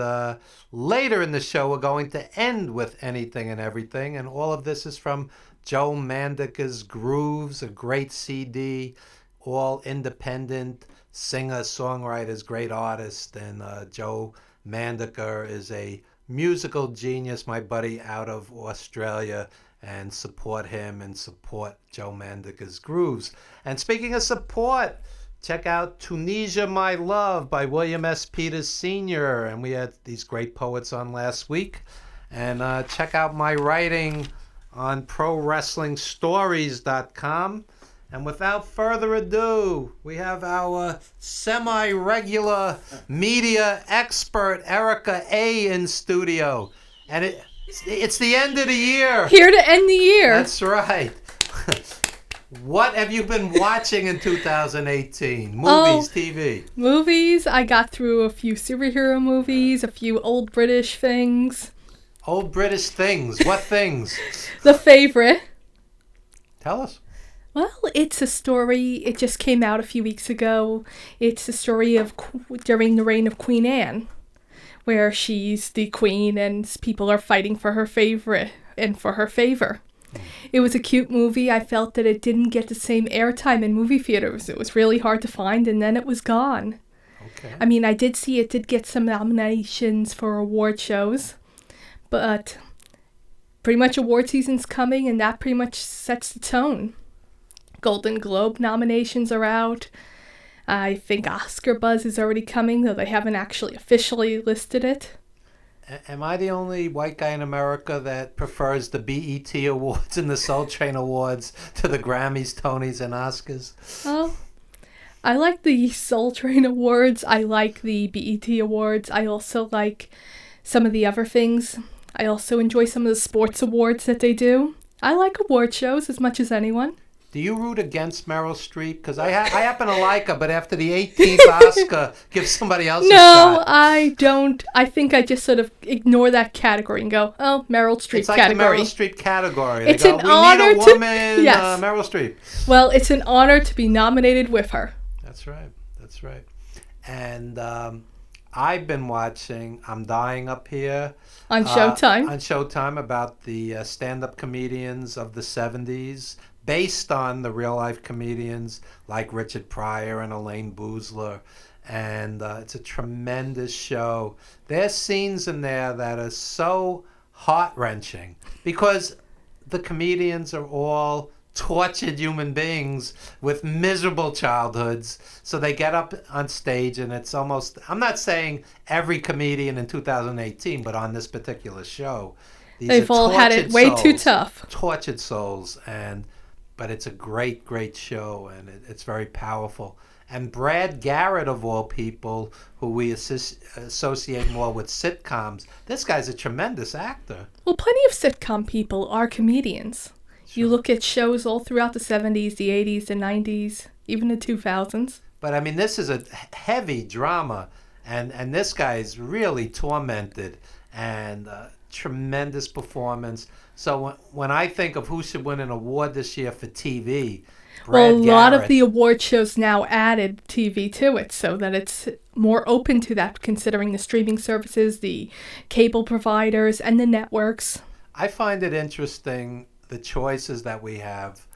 later in the show, we're going to end with Anything and Everything. And all of this is from Joe Mandica's Grooves, a great CD. All independent singer, songwriters, great artist. And Joe Mandica is a musical genius, my buddy out of Australia. And support him and support Joe Mandica's Grooves. And speaking of support, check out Tunisia My Love by William S. Peters Sr. And we had these great poets on last week. And check out my writing on ProWrestlingStories.com. And without further ado, we have our semi-regular media expert, Erica A. in studio. And it's the end of the year. Here to end the year. That's right. What have you been watching in 2018? Movies, TV? Movies. I got through a few superhero movies, a few old British things. Old British things. What things? The Favorite. Tell us. Well, it's a story. It just came out a few weeks ago. It's a story of during the reign of Queen Anne, where she's the queen and people are fighting for her favorite and for her favor. It was a cute movie. I felt that it didn't get the same airtime in movie theaters. It was really hard to find, and then it was gone. Okay. I mean, I did see it did get some nominations for award shows, but pretty much award season's coming, and that pretty much sets the tone. Golden Globe nominations are out. I think Oscar buzz is already coming, though they haven't actually officially listed it. Am I the only white guy in America that prefers the BET Awards and the Soul Train Awards to the Grammys, Tonys, and Oscars? Oh, I like the Soul Train Awards. I like the BET Awards. I also like some of the other things. I also enjoy some of the sports awards that they do. I like award shows as much as anyone. Do you root against Meryl Streep? Because I happen to like her, but after the 18th Oscar, give somebody else a No, shot. I don't. I think I just sort of ignore that category and go, oh, Meryl Streep It's like category. the Meryl Streep category. It's they go, an we honor need a to- woman, Yes. Meryl Streep. Well, it's an honor to be nominated with her. That's right. That's right. And I've been watching I'm Dying Up Here. On Showtime. On Showtime, about the stand-up comedians of the 70s, based on the real-life comedians like Richard Pryor and Elaine Boozler. And it's a tremendous show. There's scenes in there that are so heart-wrenching because the comedians are all tortured human beings with miserable childhoods. So they get up on stage and it's almost, I'm not saying every comedian in 2018, but on this particular show, They've all had it way too tough. Tortured souls. But it's a great, great show, and it's very powerful. And Brad Garrett, of all people, who we associate more with sitcoms, this guy's a tremendous actor. Well, plenty of sitcom people are comedians. Sure. You look at shows all throughout the 70s, the 80s, the 90s, even the 2000s. But, I mean, this is a heavy drama, and this guy's really tormented, and tremendous performance. So when I think of who should win an award this year for TV, Well, a lot of Garrett. the award shows now added TV to it so that it's more open to that, considering the streaming services, the cable providers, and the networks. I find it interesting, the choices that we have.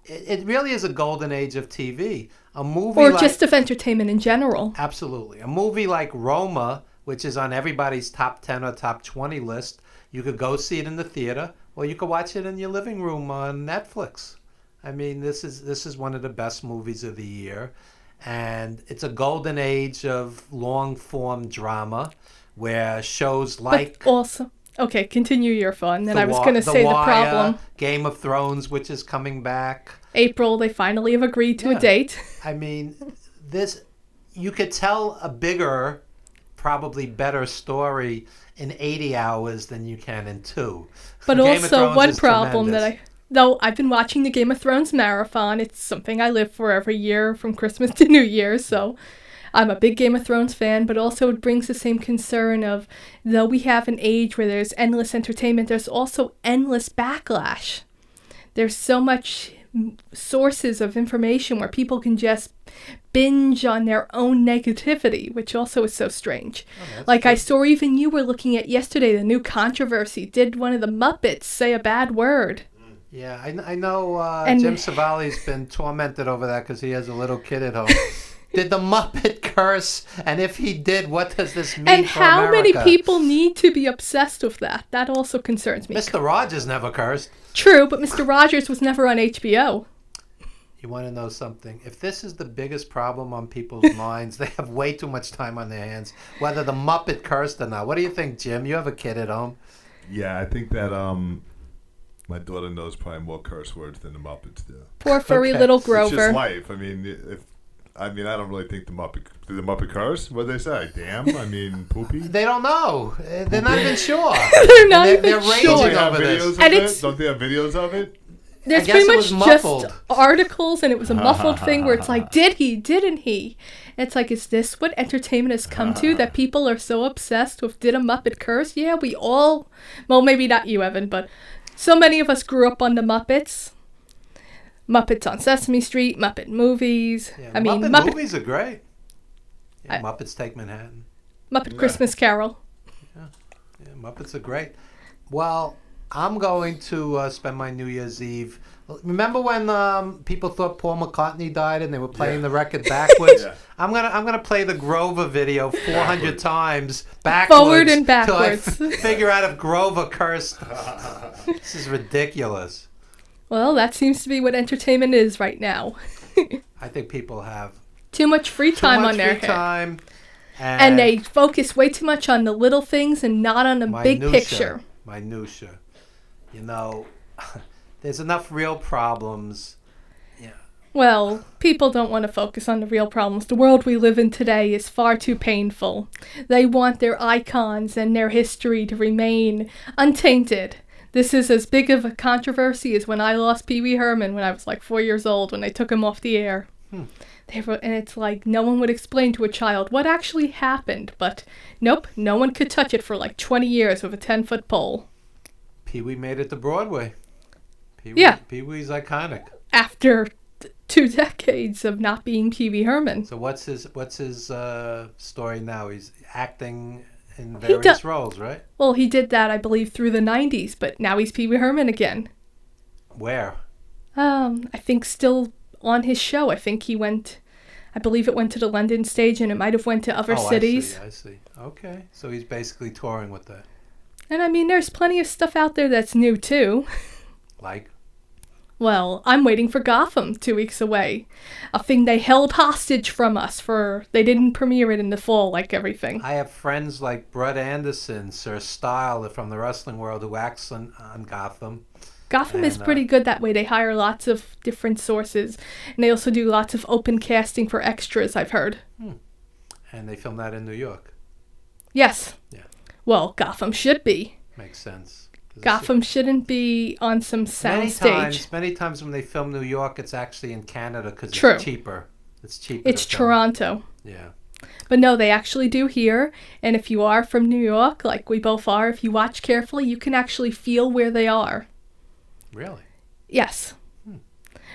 It really is a golden age of TV. A movie Or like, just of entertainment in general. Absolutely. A movie like Roma, which is on everybody's top 10 or top 20 list, you could go see it in the theater, or you could watch it in your living room on Netflix. I mean, this is one of the best movies of the year, and it's a golden age of long-form drama, where shows like But also, okay, continue your fun. Then The I was Wi- going to say the Wire, problem. Game of Thrones, which is coming back. April, they finally have agreed to Yeah. a date. I mean, you could tell a bigger, probably better story in 80 hours than you can in 2. But Game of also, Thrones one is problem tremendous. though I've been watching the Game of Thrones marathon. It's something I live for every year from Christmas to New Year, so I'm a big Game of Thrones fan, but also it brings the same concern of, though we have an age where there's endless entertainment, there's also endless backlash. There's so much sources of information where people can just binge on their own negativity, which also is so strange. Like I saw even you were looking at yesterday, the new controversy. Did one of the Muppets say a bad word? Yeah, I know And- Jim Savali's been tormented over that because he has a little kid at home. Did the Muppet curse? And if he did, what does this mean And for how many America? people need to be obsessed with that? That also concerns me. Mr. Rogers never cursed. True, but Mr. Rogers was never on HBO. You want to know something? If this is the biggest problem on people's minds, they have way too much time on their hands, whether the Muppet cursed or not. What do you think, Jim? You have a kid at home. Yeah, I think that my daughter knows probably more curse words than the Muppets do. Poor furry Okay. little It's just Grover. life. I mean, I don't really think the Muppet. Did the Muppet curse? What did they say? Damn. I mean, poopy. They don't know. They're not even sure. They're not And even they're Don't raging sure. they have over videos this. of And it? it's- Don't they have videos of it? There's guess pretty it much was just muffled. articles, and it was a muffled thing where it's like, did he, didn't he? It's like, is this what entertainment has come to, that people are so obsessed with did a Muppet curse? Yeah, we all, well, maybe not you, Evan, but so many of us grew up on the Muppets. Muppets on Sesame Street, Muppet movies. Yeah, I mean, Muppet movies are great. Yeah, I- Muppets Take Manhattan. Muppet Christmas Carol. Yeah, Muppets are great. Well, I'm going to spend my New Year's Eve. Remember when people thought Paul McCartney died and they were playing the record backwards? Yeah. I'm gonna play the Grover video 400 times backwards, Forward and backwards. till I figure out if Grover cursed. This is ridiculous. Well, that seems to be what entertainment is right now. I think people have Too much free time on their free hands. time, And they focus way too much on the little things and not on the big picture. Minutia. You know, there's enough real problems. Yeah. Well, people don't want to focus on the real problems. The world we live in today is far too painful. They want their icons and their history to remain untainted. This is as big of a controversy as when I lost Pee Wee Herman when I was like 4 years old when they took him off the air. And it's like no one would explain to a child what actually happened. But nope, no one could touch it for like 20 years with a 10-foot pole. Pee Wee made it to Broadway. Yeah. Pee Wee's iconic. After 2 decades of not being Pee Wee Herman. So what's his story now? He's acting in various roles, right? Well, he did that, I believe, through the 90s, but now he's Pee Wee Herman again. Where? I think still on his show. I think I believe it went to the London stage and it might have went to other cities. I see. Okay. So he's basically touring with that. And I mean, there's plenty of stuff out there that's new too. Like? Well, I'm waiting for Gotham 2 weeks away. A thing they held hostage from us they didn't premiere it in the fall like everything. I have friends like Brett Anderson, Sir Style from the wrestling world who acts on Gotham. Gotham is pretty good that way. They hire lots of different sources. And they also do lots of open casting for extras, I've heard. And they film that in New York. Yes. Yeah. Well, Gotham should be. Makes sense. Gotham shouldn't be on some sound stage. Many times when they film New York, it's actually in Canada because it's cheaper. It's cheaper. It's Toronto. Yeah. But no, they actually do here. And if you are from New York, like we both are, if you watch carefully, you can actually feel where they are. Really? Yes.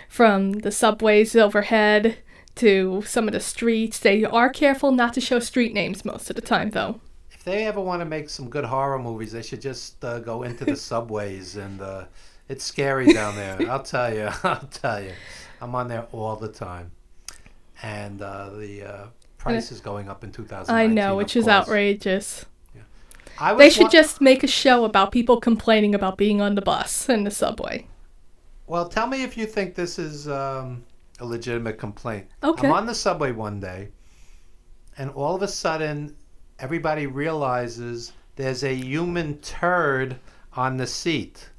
From the subways overhead to some of the streets. They are careful not to show street names most of the time, though. If they ever want to make some good horror movies, they should just go into the subways, and it's scary down there. I'll tell you. I'm on there all the time, and the price is going up in 2019. I know, which is outrageous. Yeah. They should just make a show about people complaining about being on the bus and the subway. Well, tell me if you think this is a legitimate complaint. Okay. I'm on the subway one day, and all of a sudden, everybody realizes there's a human turd on the seat.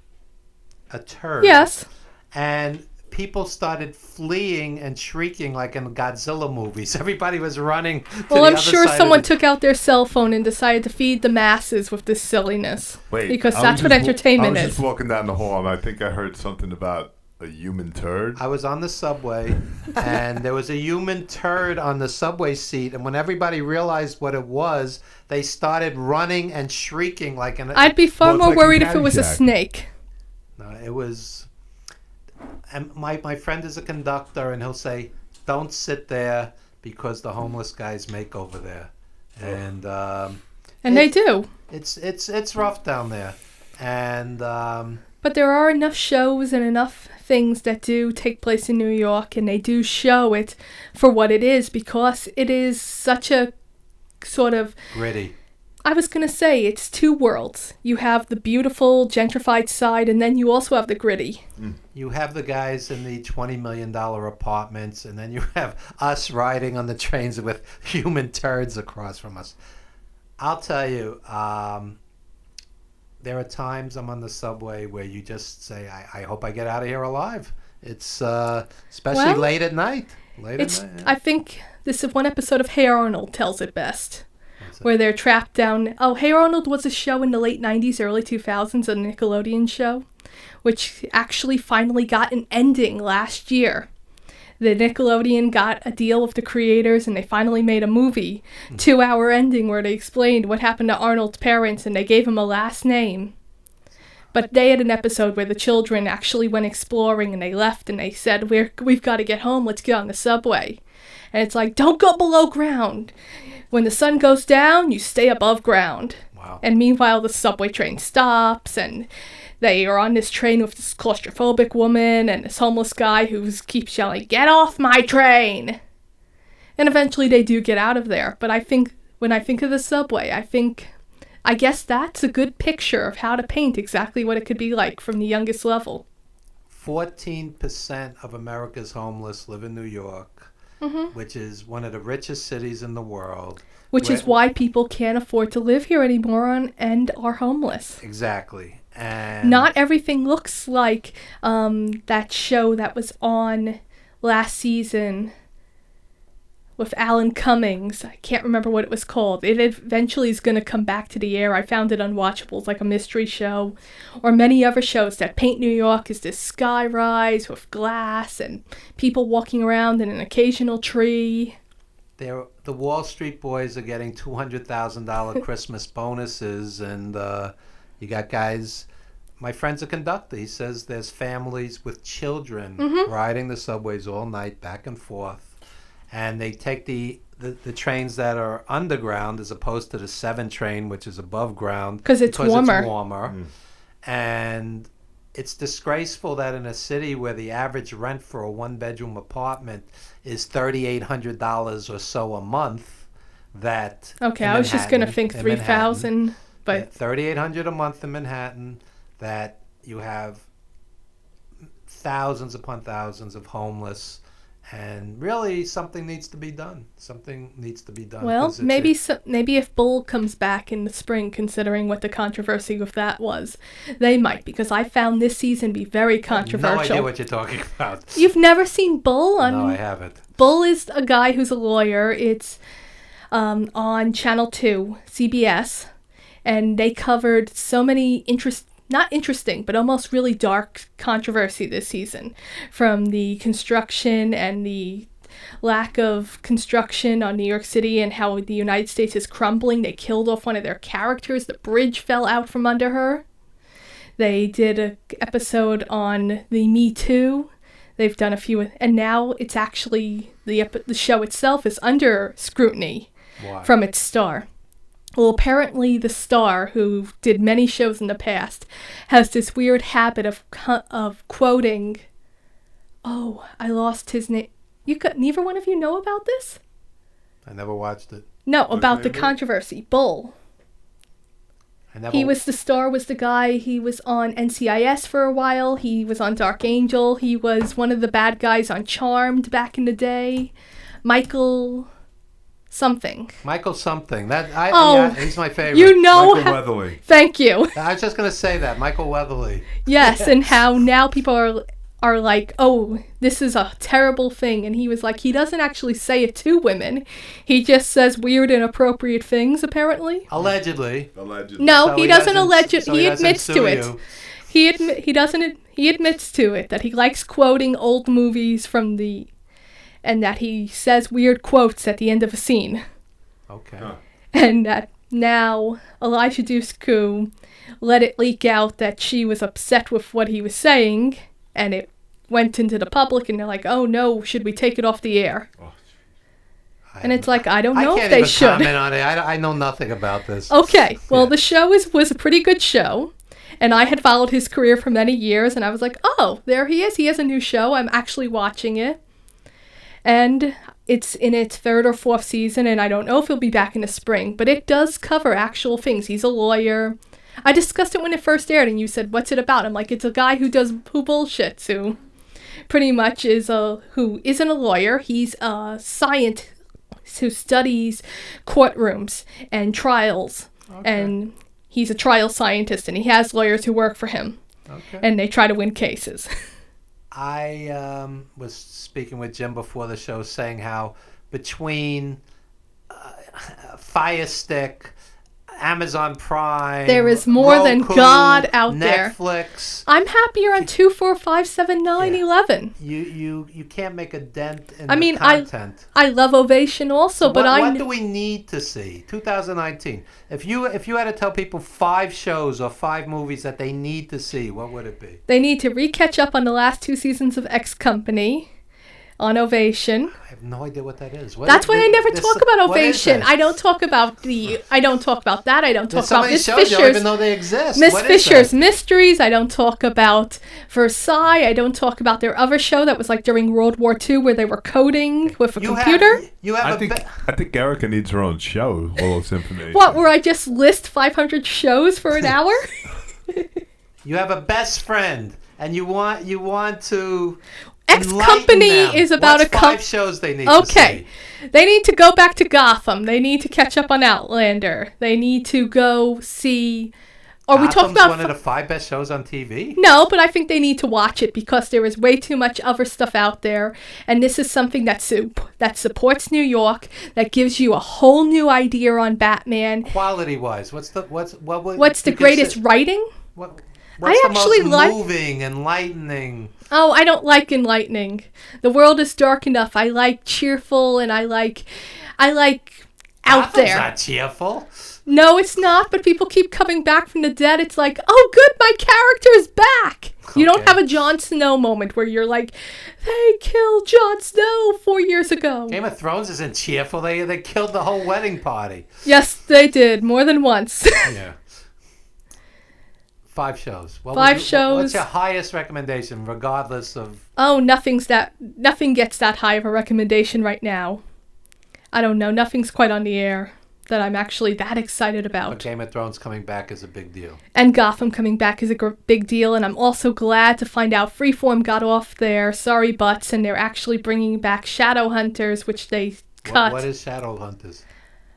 A turd. Yes. And people started fleeing and shrieking like in Godzilla movies. Everybody was running to Well, the I'm other sure side someone of took out their cell phone and decided to feed the masses with this silliness. Wait, because I that's was what just entertainment I was is. just walking down the hall, and I think I heard something about a human turd. I was on the subway, and there was a human turd on the subway seat. And when everybody realized what it was, they started running and shrieking like an. I'd be far it's more like in worried if it was a Caddyshack. snake. No, it was. And my friend is a conductor, and he'll say, "Don't sit there because the homeless guys make over there," and They do. It's rough down there, and But there are enough shows and enough things that do take place in New York, and they do show it for what it is, because it is such a sort of, gritty. I was going to say, it's two worlds. You have the beautiful, gentrified side, and then you also have the gritty. You have the guys in the $20 million apartments, and then you have us riding on the trains with human turds across from us. I'll tell you, there are times I'm on the subway where you just say, I hope I get out of here alive. It's especially late at night. I think this is one episode of Hey Arnold tells it best. Where they're trapped down. Oh, Hey Arnold was a show in the late 90s, early 2000s, a Nickelodeon show, which actually finally got an ending last year. The Nickelodeon got a deal with the creators, and they finally made a movie, 2-hour ending, where they explained what happened to Arnold's parents, and they gave him a last name. But they had an episode where the children actually went exploring, and they left, and they said, we've got to get home, let's get on the subway. And it's like, don't go below ground. When the sun goes down, you stay above ground. Wow. And meanwhile, the subway train stops, and they are on this train with this claustrophobic woman and this homeless guy who keeps yelling, "Get off my train!" And eventually they do get out of there. But I think, when I think of the subway, I guess that's a good picture of how to paint exactly what it could be like from the youngest level. 14% of America's homeless live in New York, which is one of the richest cities in the world. Which is why people can't afford to live here anymore and are homeless. Exactly. And not everything looks like that show that was on last season with Alan Cummings. I can't remember what it was called. It eventually is going to come back to the air. I found it unwatchable. It's like a mystery show. Or many other shows that paint New York as this sky rise with glass and people walking around in an occasional tree. The Wall Street boys are getting $200,000 Christmas bonuses, and you got guys. My friend's a conductor. He says there's families with children riding the subways all night back and forth. And they take the trains that are underground as opposed to the 7 train, which is above ground. Because it's warmer. And it's disgraceful that in a city where the average rent for a 1-bedroom apartment is $3,800 or so a month, that... Okay, I was just going to think 3,000, but... $3,800 a month in Manhattan, that you have thousands upon thousands of homeless. And really, something needs to be done. Something needs to be done. Well, maybe if Bull comes back in the spring, considering what the controversy with that was, they might, because I found this season be very controversial. No idea what you're talking about. You've never seen Bull? No, I haven't. Bull is a guy who's a lawyer. It's on Channel 2, CBS, and they covered so many not interesting, but almost really dark controversy this season, from the construction and the lack of construction on New York City and how the United States is crumbling. They killed off one of their characters. The bridge fell out from under her. They did an episode on the Me Too. They've done a few, and now it's actually, the show itself is under scrutiny from its star. Well, apparently the star, who did many shows in the past, has this weird habit of quoting, oh, I lost his name. Neither one of you know about this? I never watched it. No, about the controversy. Bull. The star was the guy, he was on NCIS for a while, he was on Dark Angel, he was one of the bad guys on Charmed back in the day. Michael something. He's my favorite. You know, Michael Weatherly. Thank you. I was just going to say that, Michael Weatherly. Yes, and how now people are like, oh, this is a terrible thing, and he was like, he doesn't actually say it to women. He just says weird, inappropriate things, apparently. Allegedly. No, so he doesn't allege it. He admits to it. He admits to it that he likes quoting old movies and that he says weird quotes at the end of a scene. Okay. And that now Elijah Dushku let it leak out that she was upset with what he was saying, and it went into the public, and they're like, oh no, should we take it off the air? And it's like, I don't know if they should. I can't even comment on it. I know nothing about this. Okay, well, the show was a pretty good show, and I had followed his career for many years, and I was like, oh, there he is. He has a new show. I'm actually watching it. And it's in its 3rd or 4th season, and I don't know if he'll be back in the spring, but it does cover actual things. He's a lawyer. I discussed it when it first aired, and you said, what's it about? I'm like, it's a guy who bullshits, who pretty much who isn't a lawyer. He's a scientist who studies courtrooms and trials, and he's a trial scientist, and he has lawyers who work for him, and they try to win cases. I was speaking with Jim before the show, saying how between Fire Stick, Amazon Prime, there is more Roku, than God out there. Netflix. I'm happier on 2, 4, 5, 7, 9, 11. You can't make a dent in the content. I love Ovation also, but what do we need to see? 2019. If you had to tell people 5 shows or 5 movies that they need to see, what would it be? They need to catch up on the last 2 seasons of X Company. on Ovation. I have no idea what that is. That's why I never talk about what is Ovation. this? I don't talk about the. I don't talk about that. I don't talk There's so about many Miss shows you don't Fisher's. even know they exist. Miss What is Fisher's that? Mysteries. I don't talk about Versailles. I don't talk about their other show that was like during World War II where they were coding with a computer. You have I think Erica needs her own show. All this information. What? Where I just list 500 shows for an hour? You have a best friend, and you want to. X enlighten Company them. is about What's a five shows they need to Okay. They need to go back to Gotham. They need to catch up on Outlander. They need to go see. Or we talked Gotham's about. one of the 5 best shows on TV. No, but I think they need to watch it because there is way too much other stuff out there, and this is something that supports New York, that gives you a whole new idea on Batman. Quality-wise, what's the greatest writing? What's I the actually most like. moving, enlightening? Oh, I don't like enlightening. The world is dark enough. I like cheerful, and I like out Gotham's there. not cheerful. No, it's not, but people keep coming back from the dead. It's like, oh, good, my character's back. You don't Okay. have a Jon Snow moment where you're like, they killed Jon Snow 4 years ago. Game of Thrones isn't cheerful. They killed the whole wedding party. Yes, they did, more than once. Yeah. 5 shows. Five shows. What's your highest recommendation, regardless of? Oh, nothing gets that high of a recommendation right now. I don't know, nothing's quite on the air that I'm actually that excited about. But Game of Thrones coming back is a big deal. And Gotham coming back is a big deal, and I'm also glad to find out Freeform got off their sorry butts, and they're actually bringing back Shadowhunters, which they cut. What is Shadowhunters?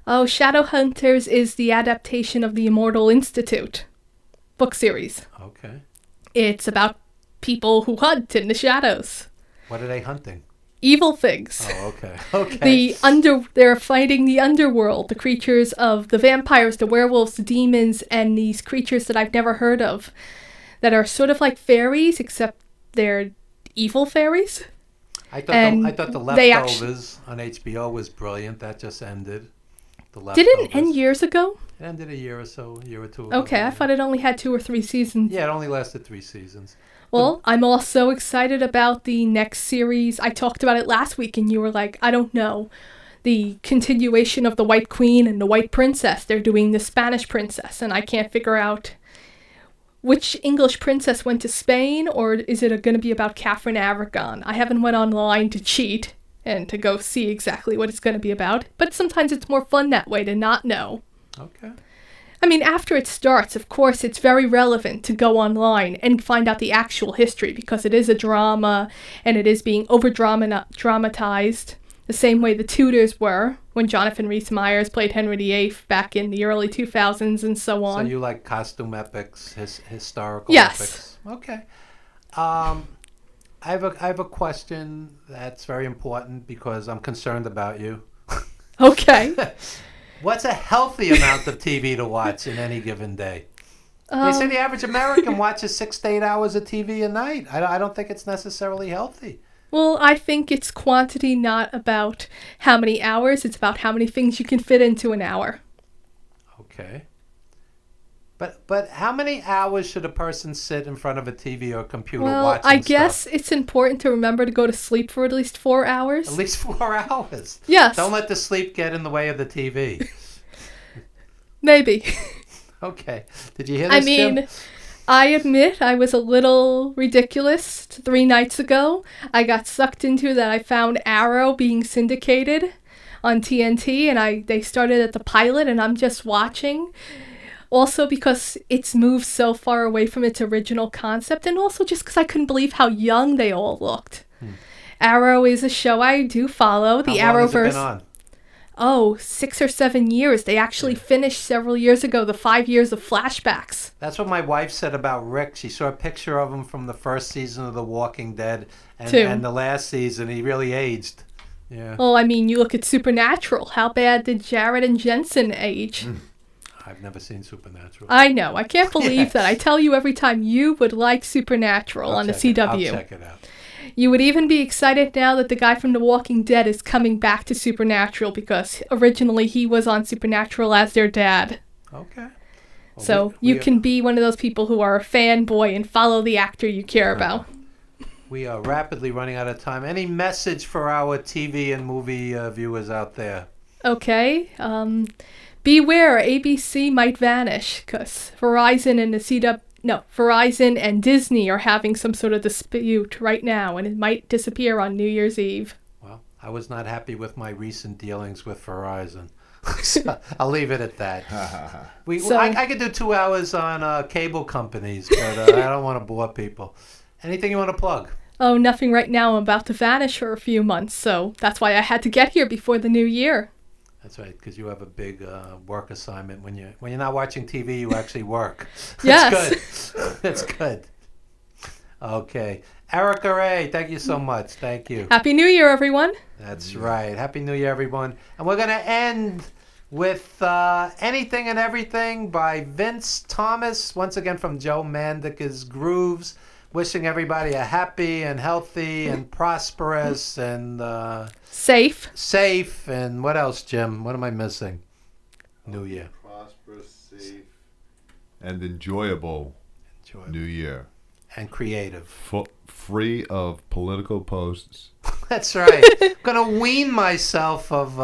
Oh, Shadowhunters is the adaptation of the Immortal Institute book series. Okay. It's about people who hunt in the shadows. What are they hunting? Evil things. Oh, okay. Okay. They're fighting the underworld, the creatures of the vampires, the werewolves, the demons, and these creatures that I've never heard of that are sort of like fairies, except they're evil fairies. I thought the they Leftovers on HBO was brilliant. That just ended. The Did Leftovers. it end years ago? It ended a year or two ago. Okay, I thought it only had 2 or 3 seasons. Yeah, it only lasted 3 seasons. Well, I'm also excited about the next series. I talked about it last week, and you were like, I don't know. The continuation of the White Queen and the White Princess. They're doing the Spanish Princess, and I can't figure out which English princess went to Spain, or is it going to be about Catherine Aragon? I haven't went online to cheat and to go see exactly what it's going to be about, but sometimes it's more fun that way to not know. Okay. I mean, after it starts, of course, it's very relevant to go online and find out the actual history because it is a drama and it is being over-dramatized the same way the Tudors were when Jonathan Rhys-Meyers played Henry VIII back in the early 2000s and so on. So you like costume epics, historical Yes. epics? Okay. I have a question that's very important because I'm concerned about you. Okay. What's a healthy amount of TV to watch in any given day? They say the average American watches 6 to 8 hours of TV a night. I don't think it's necessarily healthy. Well, I think it's quantity, not about how many hours. It's about how many things you can fit into an hour. Okay. But how many hours should a person sit in front of a TV or computer Well, watching I guess stuff? it's important to remember to go to sleep for at least 4 hours. At least 4 hours. Yes. Don't let the sleep get in the way of the TV. Maybe. Okay. Did you hear this, Jim? I admit I was a little ridiculous 3 nights ago. I got sucked into that. I found Arrow being syndicated on TNT, and they started at the pilot, and I'm just watching. Also because it's moved so far away from its original concept, and also just because I couldn't believe how young they all looked. Arrow is a show I do follow. The How long has it Arrowverse. been on? 6 or 7 years. They actually finished several years ago the 5 years of flashbacks. That's what my wife said about Rick. She saw a picture of him from the first season of The Walking Dead Two. and the last season. He really aged. Yeah. Well, I mean, you look at Supernatural. How bad did Jared and Jensen age? I've never seen Supernatural. I know. I can't believe that. I tell you every time you would like Supernatural on the CW. I'll check it out. You would even be excited now that the guy from The Walking Dead is coming back to Supernatural because originally he was on Supernatural as their dad. Okay. Well, So you can be one of those people who are a fanboy and follow the actor you care about. We are rapidly running out of time. Any message for our TV and movie viewers out there? Okay. Beware, ABC might vanish because Verizon and Disney are having some sort of dispute right now, and it might disappear on New Year's Eve. Well, I was not happy with my recent dealings with Verizon. So I'll leave it at that. I could do 2 hours on cable companies, but I don't want to bore people. Anything you want to plug? Oh, nothing right now. I'm about to vanish for a few months, so that's why I had to get here before the new year. That's right, because you have a big work assignment. When you're not watching TV, you actually work. Yes. That's good. That's good. Okay. Erica Ray, thank you so much. Thank you. Happy New Year, everyone. That's right. Happy New Year, everyone. And we're going to end with Anything and Everything by Vince Thomas, once again from Joe Mandica's Grooves. Wishing everybody a happy and healthy and prosperous and safe. And what else, Jim? What am I missing? New Year. Prosperous, safe, and enjoyable New Year. And creative. Free of political posts. That's right. I'm going to wean myself of...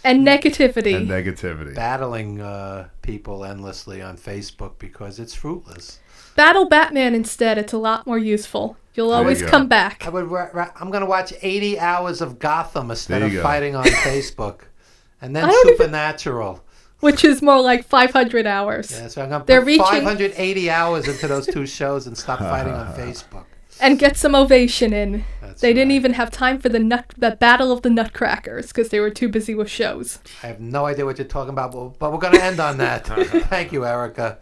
and negativity. Battling people endlessly on Facebook because it's fruitless. Battle Batman instead. It's a lot more useful. You'll always come back. I'm going to watch 80 hours of Gotham instead of fighting on Facebook. And then Supernatural. Which is more like 500 hours. Yeah, so I'm going to put 580 hours into those 2 shows and stop fighting on Facebook. And get some ovation in. They didn't even have time for the Battle of the Nutcrackers because they were too busy with shows. I have no idea what you're talking about, but we're going to end on that. Thank you, Erica.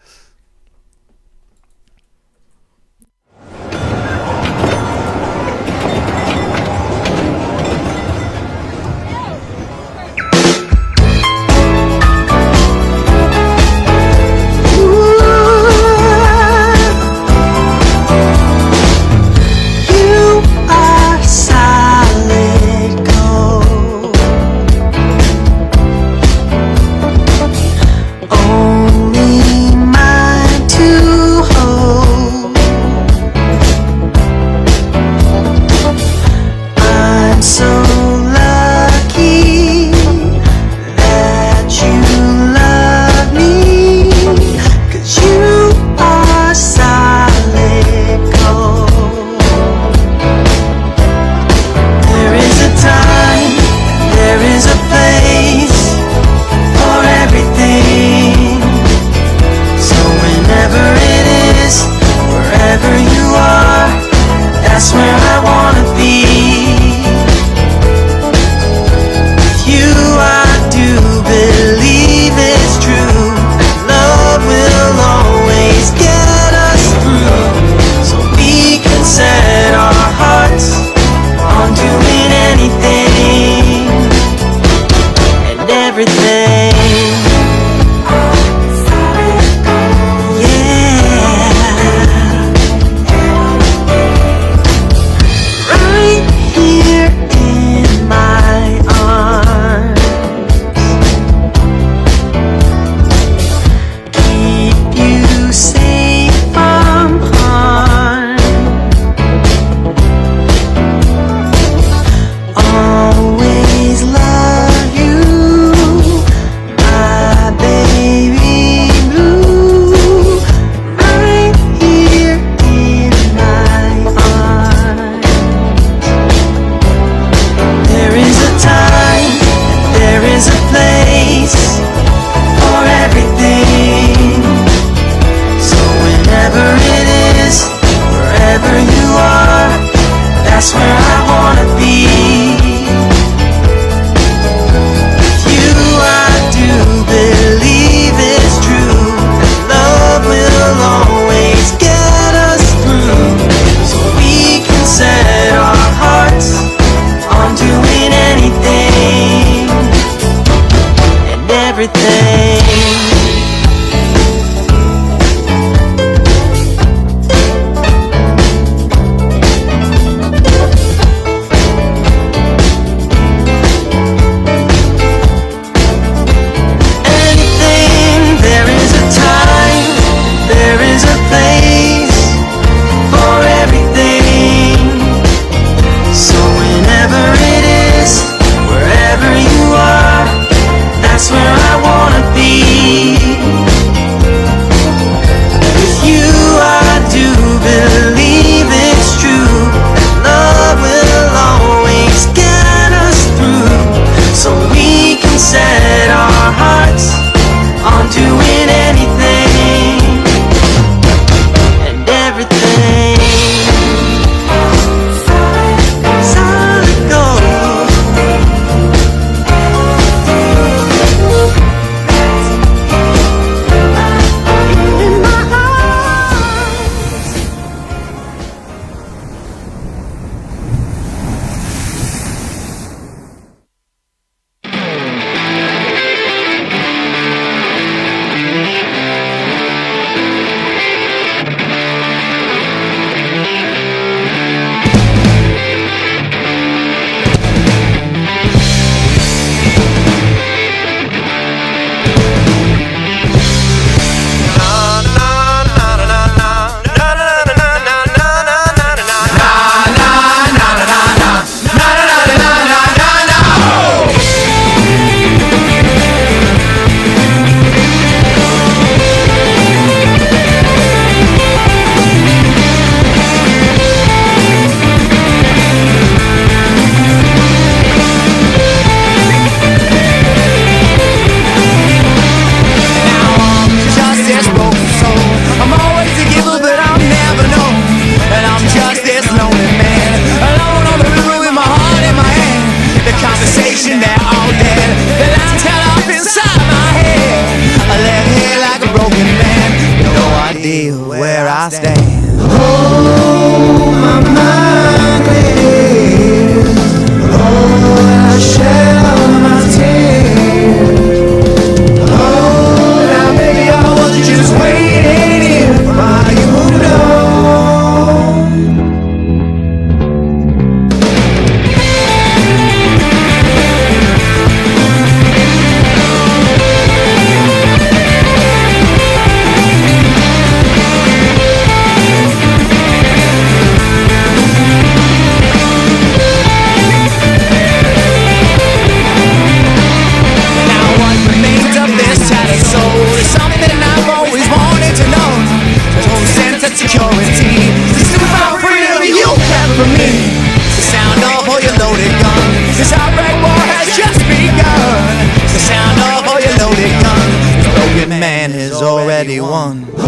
on.